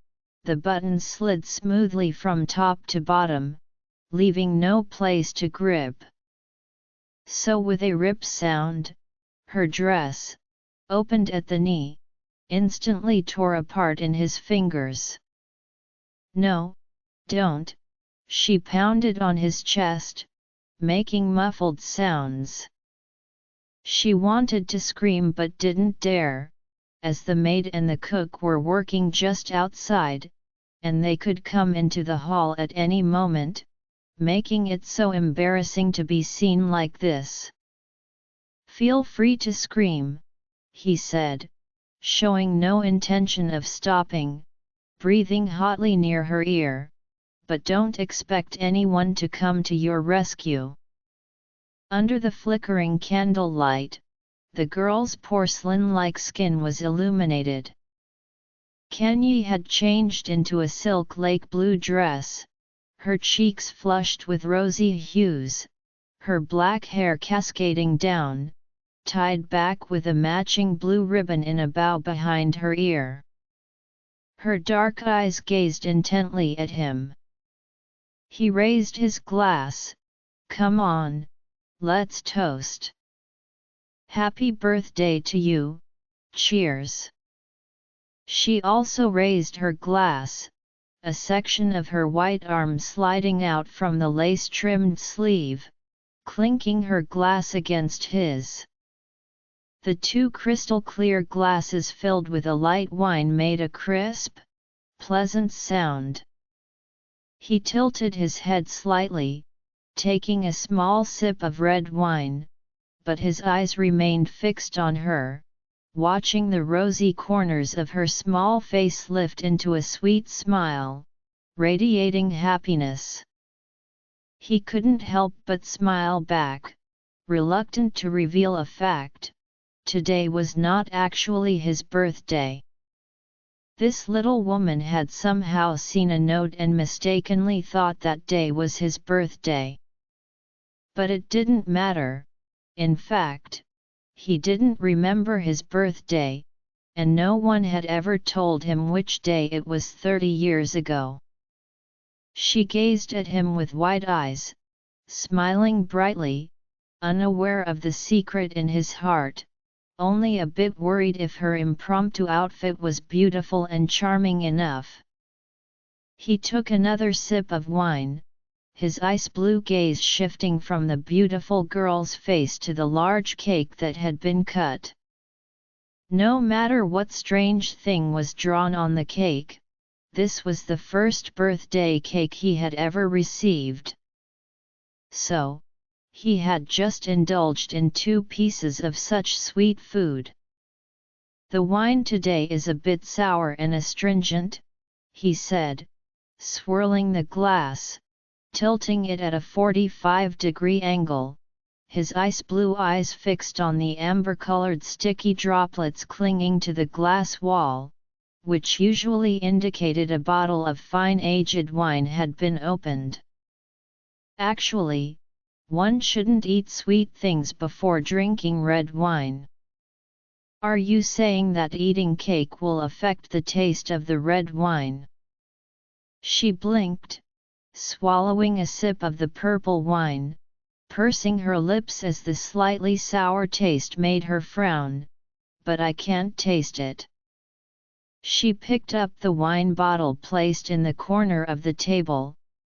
the buttons slid smoothly from top to bottom, leaving no place to grip. So with a rip sound, her dress, opened at the knee, instantly tore apart in his fingers. No, don't, she pounded on his chest, making muffled sounds. She wanted to scream but didn't dare, as the maid and the cook were working just outside, and they could come into the hall at any moment, making it so embarrassing to be seen like this. "Feel free to scream," he said, showing no intention of stopping, breathing hotly near her ear, "but don't expect anyone to come to your rescue." Under the flickering candlelight, the girl's porcelain-like skin was illuminated. Kanye had changed into a silk lake blue dress, her cheeks flushed with rosy hues, her black hair cascading down, tied back with a matching blue ribbon in a bow behind her ear. Her dark eyes gazed intently at him. He raised his glass. "Come on, let's toast. Happy birthday to you, cheers." She also raised her glass, a section of her white arm sliding out from the lace-trimmed sleeve, clinking her glass against his. The two crystal-clear glasses filled with a light wine made a crisp, pleasant sound. He tilted his head slightly, taking a small sip of red wine, but his eyes remained fixed on her, watching the rosy corners of her small face lift into a sweet smile, radiating happiness. He couldn't help but smile back, reluctant to reveal a fact: today was not actually his birthday. This little woman had somehow seen a note and mistakenly thought that day was his birthday. But it didn't matter. In fact, he didn't remember his birthday, and no one had ever told him which day it was 30 years ago. She gazed at him with wide eyes, smiling brightly, unaware of the secret in his heart, only a bit worried if her impromptu outfit was beautiful and charming enough. He took another sip of wine, his ice-blue gaze shifting from the beautiful girl's face to the large cake that had been cut. No matter what strange thing was drawn on the cake, this was the first birthday cake he had ever received. So, he had just indulged in 2 pieces of such sweet food. "The wine today is a bit sour and astringent," he said, swirling the glass, tilting it at a 45-degree angle, his ice-blue eyes fixed on the amber-colored sticky droplets clinging to the glass wall, which usually indicated a bottle of fine aged wine had been opened. "Actually, one shouldn't eat sweet things before drinking red wine." "Are you saying that eating cake will affect the taste of the red wine?" She blinked, swallowing a sip of the purple wine, pursing her lips as the slightly sour taste made her frown. "But I can't taste it." She picked up the wine bottle placed in the corner of the table.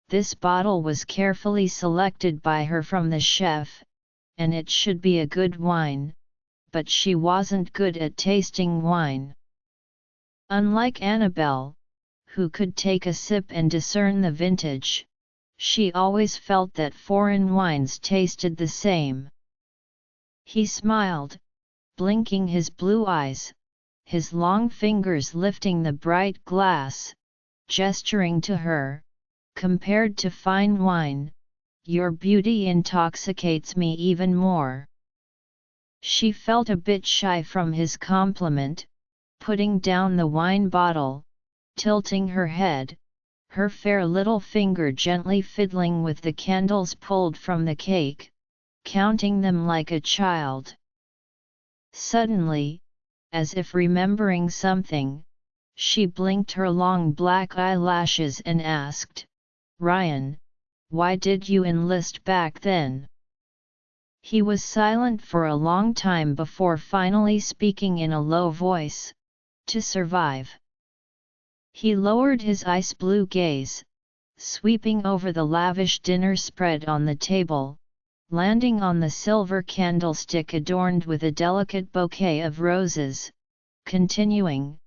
This bottle was carefully selected by her from the chef, and it should be a good wine, but she wasn't good at tasting wine. Unlike Annabelle, who could take a sip and discern the vintage, she always felt that foreign wines tasted the same. He smiled, blinking his blue eyes, his long fingers lifting the bright glass, gesturing to her. "Compared to fine wine, your beauty intoxicates me even more." She felt a bit shy from his compliment, putting down the wine bottle, tilting her head, her fair little finger gently fiddling with the candles pulled from the cake, counting them like a child. Suddenly, as if remembering something, she blinked her long black eyelashes and asked, "Ryan, why did you enlist back then?" He was silent for a long time before finally speaking in a low voice, "To survive." He lowered his ice-blue gaze, sweeping over the lavish dinner spread on the table, landing on the silver candlestick adorned with a delicate bouquet of roses, continuing,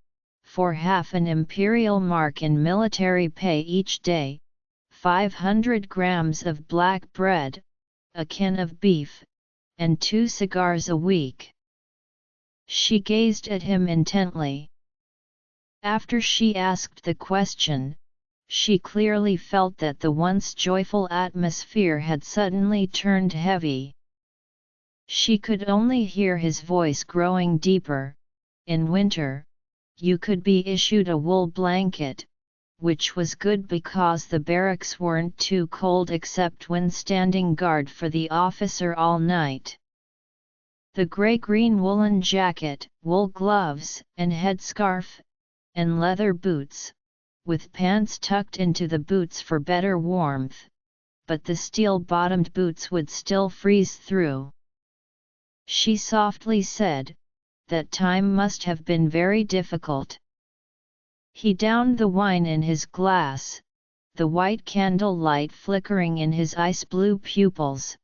"For half an imperial mark in military pay each day, 500 grams of black bread, a can of beef, and 2 cigars a week." She gazed at him intently. After she asked the question, she clearly felt that the once joyful atmosphere had suddenly turned heavy. She could only hear his voice growing deeper. "In winter, you could be issued a wool blanket, which was good because the barracks weren't too cold except when standing guard for the officer all night. The grey-green woolen jacket, wool gloves, and headscarf, and leather boots, with pants tucked into the boots for better warmth, but the steel-bottomed boots would still freeze through." She softly said, "That time must have been very difficult." He downed the wine in his glass, the white candle light flickering in his ice-blue pupils.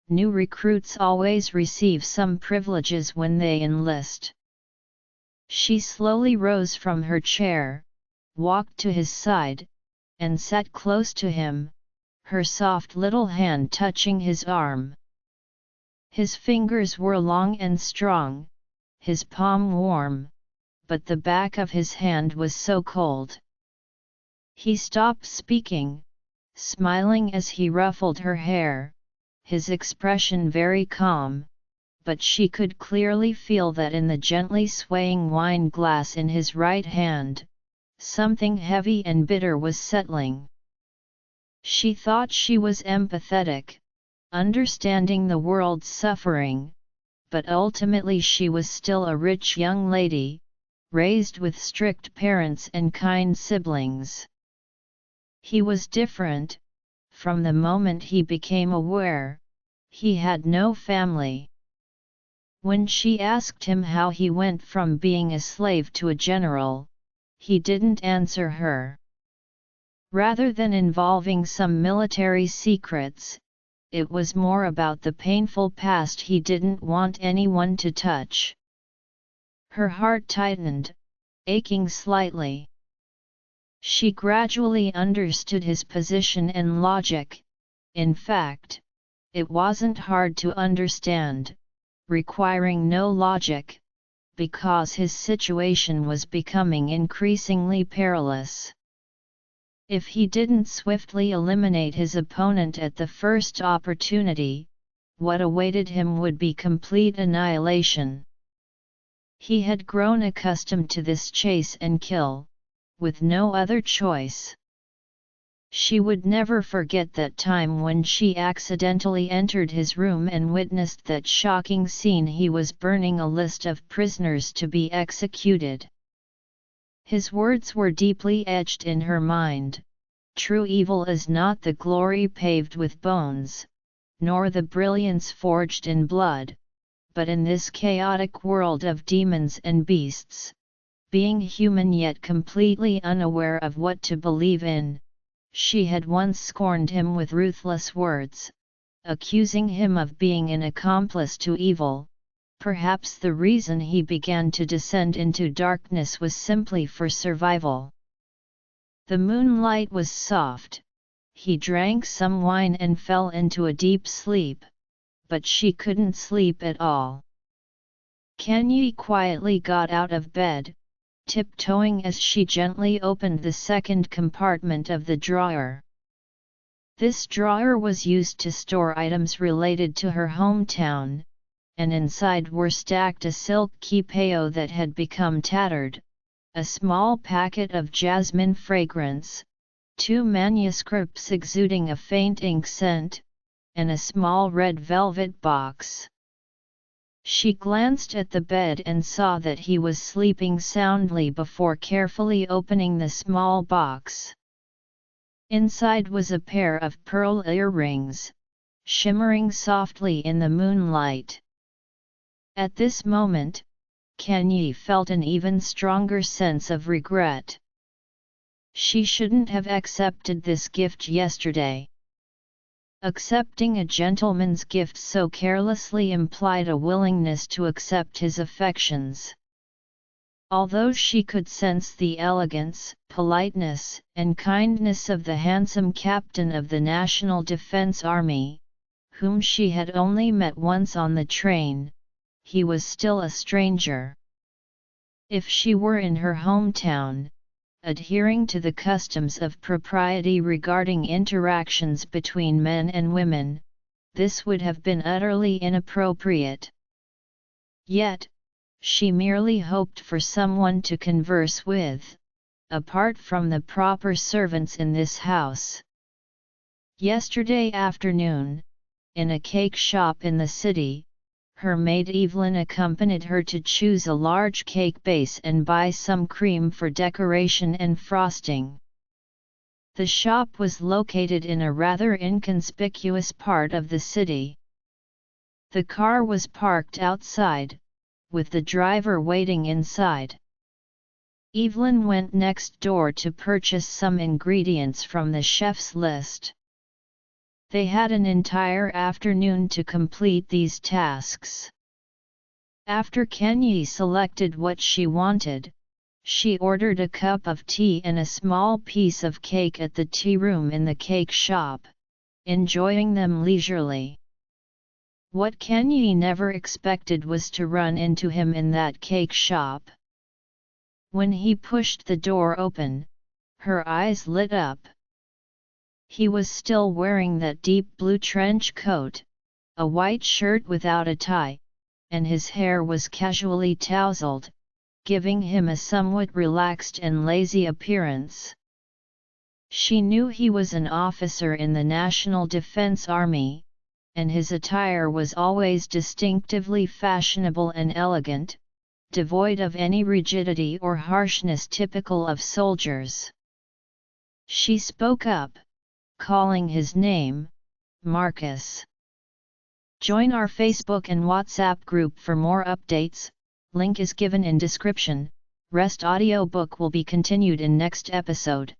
"New recruits always receive some privileges when they enlist." She slowly rose from her chair, walked to his side, and sat close to him, her soft little hand touching his arm. His fingers were long and strong, his palm warm, but the back of his hand was so cold. He stopped speaking, smiling as he ruffled her hair, his expression very calm, but she could clearly feel that in the gently swaying wine glass in his right hand, something heavy and bitter was settling. She thought she was empathetic, understanding the world's suffering, but ultimately she was still a rich young lady, raised with strict parents and kind siblings. He was different. From the moment he became aware, he had no family. When she asked him how he went from being a slave to a general, he didn't answer her. Rather than involving some military secrets, it was more about the painful past he didn't want anyone to touch. Her heart tightened, aching slightly. She gradually understood his position and logic. In fact, it wasn't hard to understand, requiring no logic, because his situation was becoming increasingly perilous. If he didn't swiftly eliminate his opponent at the first opportunity, what awaited him would be complete annihilation. He had grown accustomed to this chase and kill, with no other choice. She would never forget that time when she accidentally entered his room and witnessed that shocking scene. He was burning a list of prisoners to be executed. His words were deeply etched in her mind. "True evil is not the glory paved with bones, nor the brilliance forged in blood, but in this chaotic world of demons and beasts, being human yet completely unaware of what to believe in." She had once scorned him with ruthless words, accusing him of being an accomplice to evil. Perhaps the reason he began to descend into darkness was simply for survival. The moonlight was soft. He drank some wine and fell into a deep sleep, but she couldn't sleep at all. Kanye quietly got out of bed, tiptoeing as she gently opened the second compartment of the drawer. This drawer was used to store items related to her hometown, and inside were stacked a silk kipao that had become tattered, a small packet of jasmine fragrance, 2 manuscripts exuding a faint ink scent, and a small red velvet box. She glanced at the bed and saw that he was sleeping soundly before carefully opening the small box. Inside was a pair of pearl earrings, shimmering softly in the moonlight. At this moment, Kanye felt an even stronger sense of regret. She shouldn't have accepted this gift yesterday. Accepting a gentleman's gift so carelessly implied a willingness to accept his affections. Although she could sense the elegance, politeness, and kindness of the handsome captain of the National Defense Army, whom she had only met once on the train, he was still a stranger. If she were in her hometown, adhering to the customs of propriety regarding interactions between men and women, this would have been utterly inappropriate. Yet, she merely hoped for someone to converse with, apart from the proper servants in this house. Yesterday afternoon, in a cake shop in the city, her maid Evelyn accompanied her to choose a large cake base and buy some cream for decoration and frosting. The shop was located in a rather inconspicuous part of the city. The car was parked outside, with the driver waiting inside. Evelyn went next door to purchase some ingredients from the chef's list. They had an entire afternoon to complete these tasks. After Kenyi selected what she wanted, she ordered a cup of tea and a small piece of cake at the tea room in the cake shop, enjoying them leisurely. What Kenyi never expected was to run into him in that cake shop. When he pushed the door open, her eyes lit up. He was still wearing that deep blue trench coat, a white shirt without a tie, and his hair was casually tousled, giving him a somewhat relaxed and lazy appearance. She knew he was an officer in the National Defense Army, and his attire was always distinctively fashionable and elegant, devoid of any rigidity or harshness typical of soldiers. She spoke up, calling his name, Marcus. Join our Facebook and WhatsApp group for more updates, link is given in description. Rest audiobook will be continued in next episode.